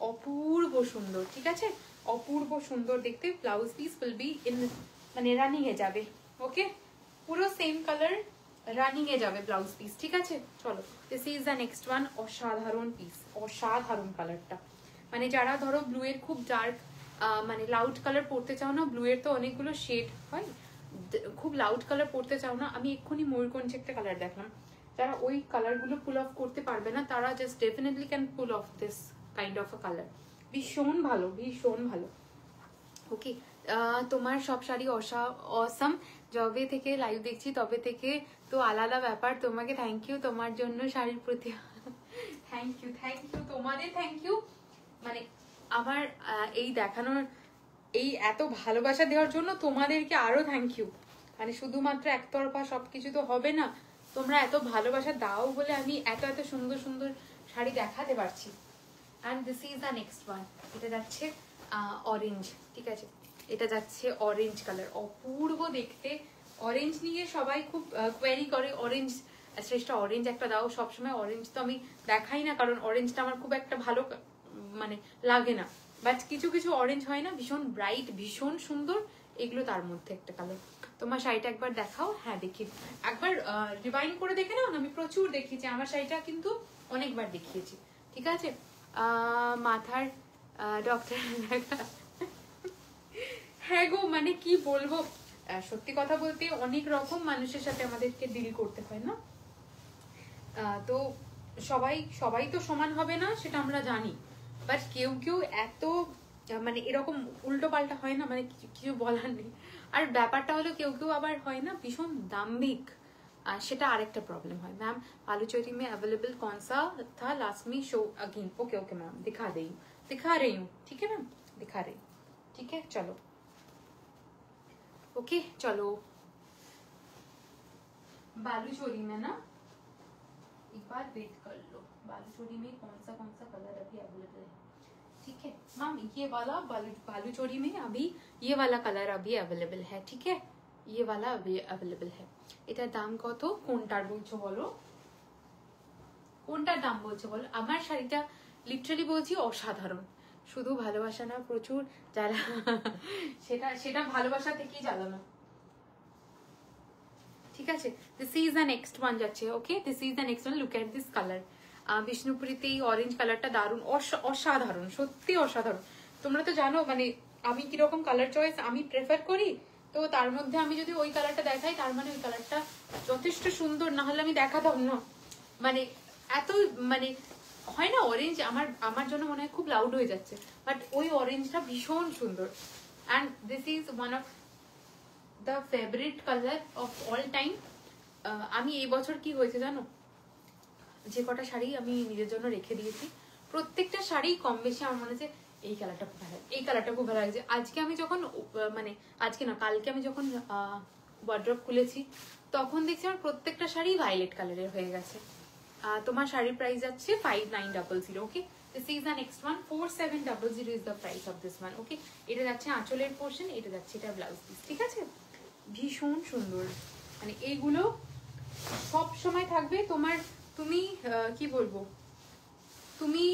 অপূর্ব সুন্দর, ঠিক আছে, অপূর্ব সুন্দর দেখতে। Blouse piece will be in মানে রানিং এ যাবে, ওকে, পুরো সেম কালার রানিং এ যাবে ব্লাউজ পিস, ঠিক আছে। চলো, this is the next one. অসাধারণ পিস, অসাধারণ কালারটা, মানে যারা ধরো ব্লু এর খুব ডার্ক মানে লাউড কালার পরতে চাও না, ব্লু এর তো অনেকগুলো শেড হয়, খুব লাউড কালার পরতে চাও না, আমি এক্ষুনি ময়ূরকণ্ঠী একটা কালার দেখলাম, যারা ওই কালারগুলো পুল অফ করতে পারবে না তারা just definitely can pool of this kind of a colour. ভীষণ ভালো, ভীষণ ভালো। ওকে, তোমার সব শাড়ি অসাম, যবে থেকে লাইভ দেখছি তবে থেকে তো আলাদা ব্যাপার। তোমাকে থ্যাংক ইউ তোমার জন্য শাড়ির প্রতি। থ্যাংক ইউ, থ্যাংক ইউ, তোমাদের থ্যাংক ইউ। মানে আমার এই দেখানোর, এই এত ভালোবাসা দেওয়ার জন্য তোমাদেরকে আরো থ্যাংক ইউ। মানে শুধুমাত্র একতরফা সবকিছু তো হবে না, তোমরা এত ভালোবাসা দাও বলে আমি এত এত সুন্দর সুন্দর শাড়ি দেখাতে পারছি। And this is the next one, এটা যাচ্ছে অরেঞ্জ, ঠিক আছে, এটা যাচ্ছে অরেঞ্জ কালার, অপূর্ব দেখতে। অরেঞ্জ নিয়ে সবাই খুব কোয়েরি করে, অরেঞ্জ শ্রেষ্ঠ অরেঞ্জ একটা দাও। সবসময় অরেঞ্জ তো আমি দেখাই না, কারণ অরেঞ্জটা আমার খুব একটা ভালো মানে লাগে না, বাট কিছু কিছু অরেঞ্জ হয় না ভীষণ ব্রাইট, ভীষণ সুন্দর, এগুলো তার মধ্যে একটা কালার। তোমার শাড়িটা একবার দেখাও। হ্যাঁ দেখি, একবার রিভাইন্ড করে দেখে নাও, আমি প্রচুর দেখিয়েছি, আমার শাড়িটা কিন্তু অনেকবার দেখিয়েছি, ঠিক আছে। মাথার ডক্টর, হ্যাঁ গো, মানে কি বলবো, সত্যি কথা বলতে অনেক রকম মানুষের সাথে আমাদেরকে ডিল করতে হয় না, তো সবাই সবাই তো সমান হবে না সেটা আমরা জানি, বাট কেউ কেউ এত মানে এরকম উল্টো পাল্টা হয় না, মানে কিছু বলার নেই। আর ব্যাপারটা হলো কেউ কেউ আবার হয় না ভীষণ দাম্ভিক, সেটা আরেকটা প্রॉब्लम है। मैम बालूचोरी में अवेलेबल कौन सा था लास्ट में show again? Okay okay ma'am, दिखा रही हूँ, ठीक है मैम, दिखा रही हूँ, ठीक है, चलो ओके चलो। बालूचोरी में ना एक बार वेट कर लो, बालूचोरी में कौन सा कलर अभी अवेलेबल है, ठीक है मैम, ये वाला बालूचोरी में अभी ये वाला कलर अभी अवेलेबल है, ठीक है, ये वाला अभी अवेलेबल है। এটার দাম কত, কোনটার বলছো বলো, কোনটার দাম বলছো বলো। আমার শাড়িটা লিটারালি বলছি অসাধারণ, শুধু ভালোবাসা না, প্রচুর জ্বালা, সেটা সেটা ভালোবাসা থেকেই জ্বালানো, ঠিক আছে। This is the next one যাচ্ছে, okay, this is the next one, look at this colour. বিষ্ণুপুরীতে এই অরেঞ্জ কালারটা দারুণ, অসাধারণ, সত্যি অসাধারণ। তোমরা তো জানো মানে আমি কিরকম কালার চয়েস আমি প্রেফার করি, তো তার মধ্যে আমি যদি ওই কালারটা দেখাই তার মানে ওই কালারটা যথেষ্ট সুন্দর, না হলে আমি দেখাতাম না। মানে এত মানে হয় না অরেঞ্জ, আমার জন্য মনে হয় খুব লাউড হয়ে যাচ্ছে, বাট ওই অরেঞ্জটা ভীষণ সুন্দর। And this is one of the favourite colour of all time. আমি এই বছর কি হয়েছে জানো, যে কটা শাড়ি আমি নিজের জন্য রেখে দিয়েছি, প্রত্যেকটা শাড়ি কম বেশি আমার মনে হচ্ছে এই কালারটা খুব ভালো লাগে, এই কালারটা খুব ভালো লাগছে। আজকে আমি যখন মানে আজকে না কালকে আমি যখন ওয়ার্ড্রপ খুলেছি তখন দেখছি আমার প্রত্যেকটা শাড়ি ভায়োলেট কালারের হয়ে গেছে। তোমার শাড়ির প্রাইস যাচ্ছে 5900, okay. This is the next one, 4700 is the price of this one, okay. এটা যাচ্ছে আঁচলের পোর্শন, এটা যাচ্ছে এটা ব্লাউজ পিস, ঠিক আছে। ভীষণ সুন্দর, মানে এইগুলো সব সময় থাকবে তোমার, তুমি কি বলবো, তুমি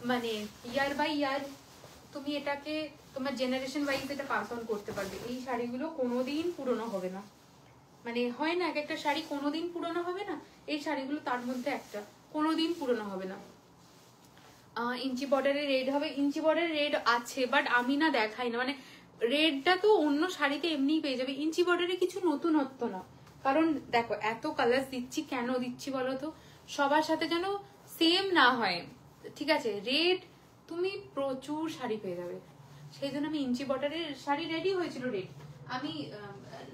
মানে ইয়ার বাই ইয়ার তুমি এটাকে তোমার জেনারেশন ওয়াইজ এটা পাস অন করতে পারবে। এই শাড়িগুলো কোনোদিন পুরনো হবে না, মানে হয় না এক একটা শাড়ি কোনোদিন পুরনো হবে না, এই শাড়িগুলো তার মধ্যে একটা, কোনোদিন পুরনো হবে না। ইঞ্চি বর্ডারের রেড হবে, ইঞ্চি বর্ডারের রেড আছে বাট আমি না দেখাই না, মানে রেডটা তো অন্য শাড়িতে এমনিই পেয়ে যাবে, ইঞ্চি বর্ডারে কিছু নতুনত্ব না। কারণ দেখো এত কালার দিচ্ছি, কেন দিচ্ছি বলো তো, সবার সাথে যেন সেম না হয়, ঠিক আছে। রেড তুমি প্রচুর শাড়ি পেয়ে যাবে, সেই জন্য আমি ইঞ্চি বর্ডারের শাড়ি রেডি হয়েছিল রেড, আমি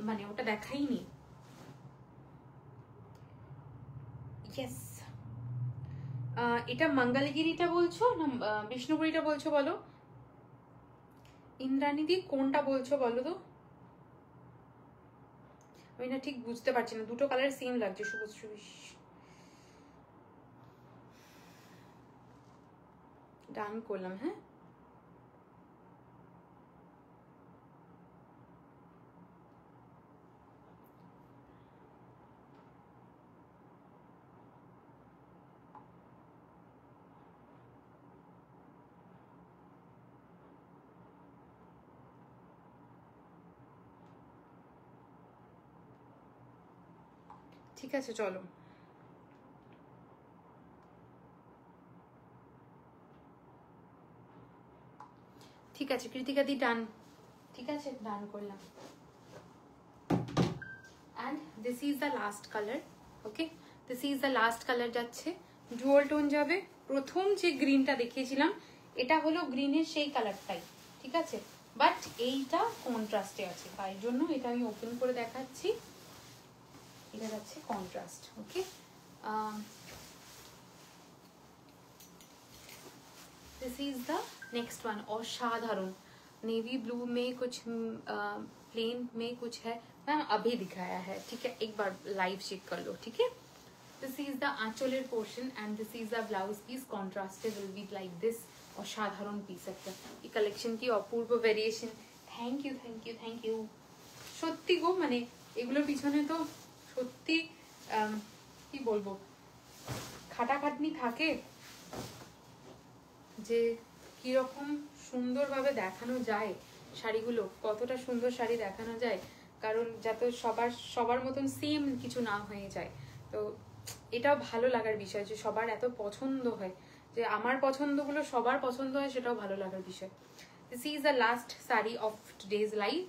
মানে ওটা দেখাইনি। ইয়েস, এটা মঙ্গলগিরিটা বলছো না বিষ্ণুপুরীটা বলছো বলো, ইন্দ্রাণীদি কোনটা বলছো বলো তো, আমি না ঠিক বুঝতে পারছি না, দুটো কালার সেম লাগছে। শুভশ্রী ডান করলাম, হ্যাঁ ঠিক আছে চলো। ঠিক আছে কৃতিকা দি ডান, ঠিক আছে ডান করলাম। and this is the last color, okay this is the last color যাচ্ছে ডুয়াল টোন যাবে। প্রথম যে গ্রিনটা দেখিয়েছিলাম এটা হলো গ্রিনের সেই কালারটাই, ঠিক আছে, বাট এইটা কন্ট্রাস্টে আছে, তাই জন্য এটা আমি ওপেন করে দেখাচ্ছি। এটা যাচ্ছে contrast, okay. This is the next one, असाधारण नेवी ब्लू में कुछ प्लेन में कुछ है, मैम अभी दिखाया है, ठीक है, एक बार लाइव चेक कर लो, ठीक है। दिस इज द आंचलेर portion and this is the blouse piece, contrasted will be like this. असाधारण पिस একটা, এই কালেকশন কি অপূর্ব variation. Thank you thank you thank you. সত্যি গো, মানে এগুলোর পিছনে তো সত্যি কি বলবো, খাটাখাটনি থাকে, যে কিরকম সুন্দরভাবে দেখানো যায় শাড়িগুলো, কতটা সুন্দর শাড়ি দেখানো যায়, কারণ যাতে সবার মতন সেম কিছু না হয়ে যায়। তো এটাও ভালো লাগার বিষয় যে সবার এত পছন্দ হয়, যে আমার পছন্দগুলো সবার পছন্দ হয়, সেটাও ভালো লাগার বিষয়। This is the last sari of today's live.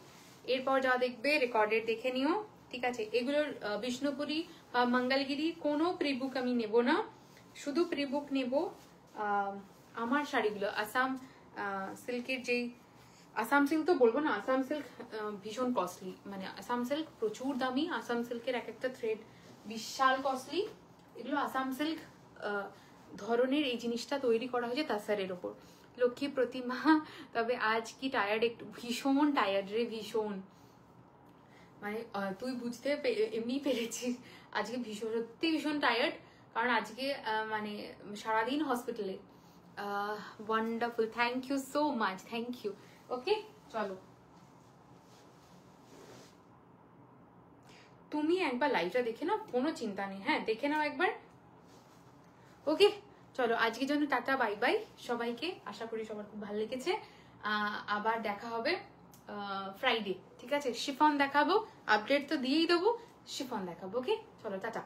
এরপর যা দেখবে রেকর্ডেড দেখে নিও, ঠিক আছে। এগুলোর বিষ্ণুপুরি বা মঙ্গলগিরি কোনো প্রিবুক আমি নেব না, শুধু প্রিবুক নেব আমার শাড়িগুলো। আসাম সিল্কের যেই, আসাম সিল্ক তো বলবো না, আসাম সিল্ক ভীষণ কস্টলি, মানে আসাম সিল্ক প্রচুর দামি, আসাম সিল্কের এক একটা থ্রেড বিশাল কস্টলি। এগুলো আসাম সিল্ক ধরনের এই জিনিসটা তৈরি করা হয়েছে তাসারের ওপর। লক্ষ্মী প্রতিমা, তবে আজ কি টায়ার্ড, একটু ভীষণ টায়ার্ড রে, ভীষণ, মানে তুই বুঝতে এমনি পেরেছিস আজকে ভীষণ, সত্যি ভীষণ টায়ার্ড, কারণ আজকে মানে সারাদিন হসপিটালে। Wonderful, thank you so much, thank you. Okay চলো, তুমি একবার লাইভটা দেখে নাও, কোনো চিন্তা নেই, হ্যাঁ দেখে নাও একবার। ওকে চলো, আজকের জন্য টাটা, বাই বাই সবাইকে। আশা করি সবার খুব ভালো লেগেছে। আবার দেখা হবে ফ্রাইডে, ঠিক আছে। শিফন দেখাবো, আপডেট তো দিয়েই দেবো, শিফন দেখাবো। ওকে চলো টাটা।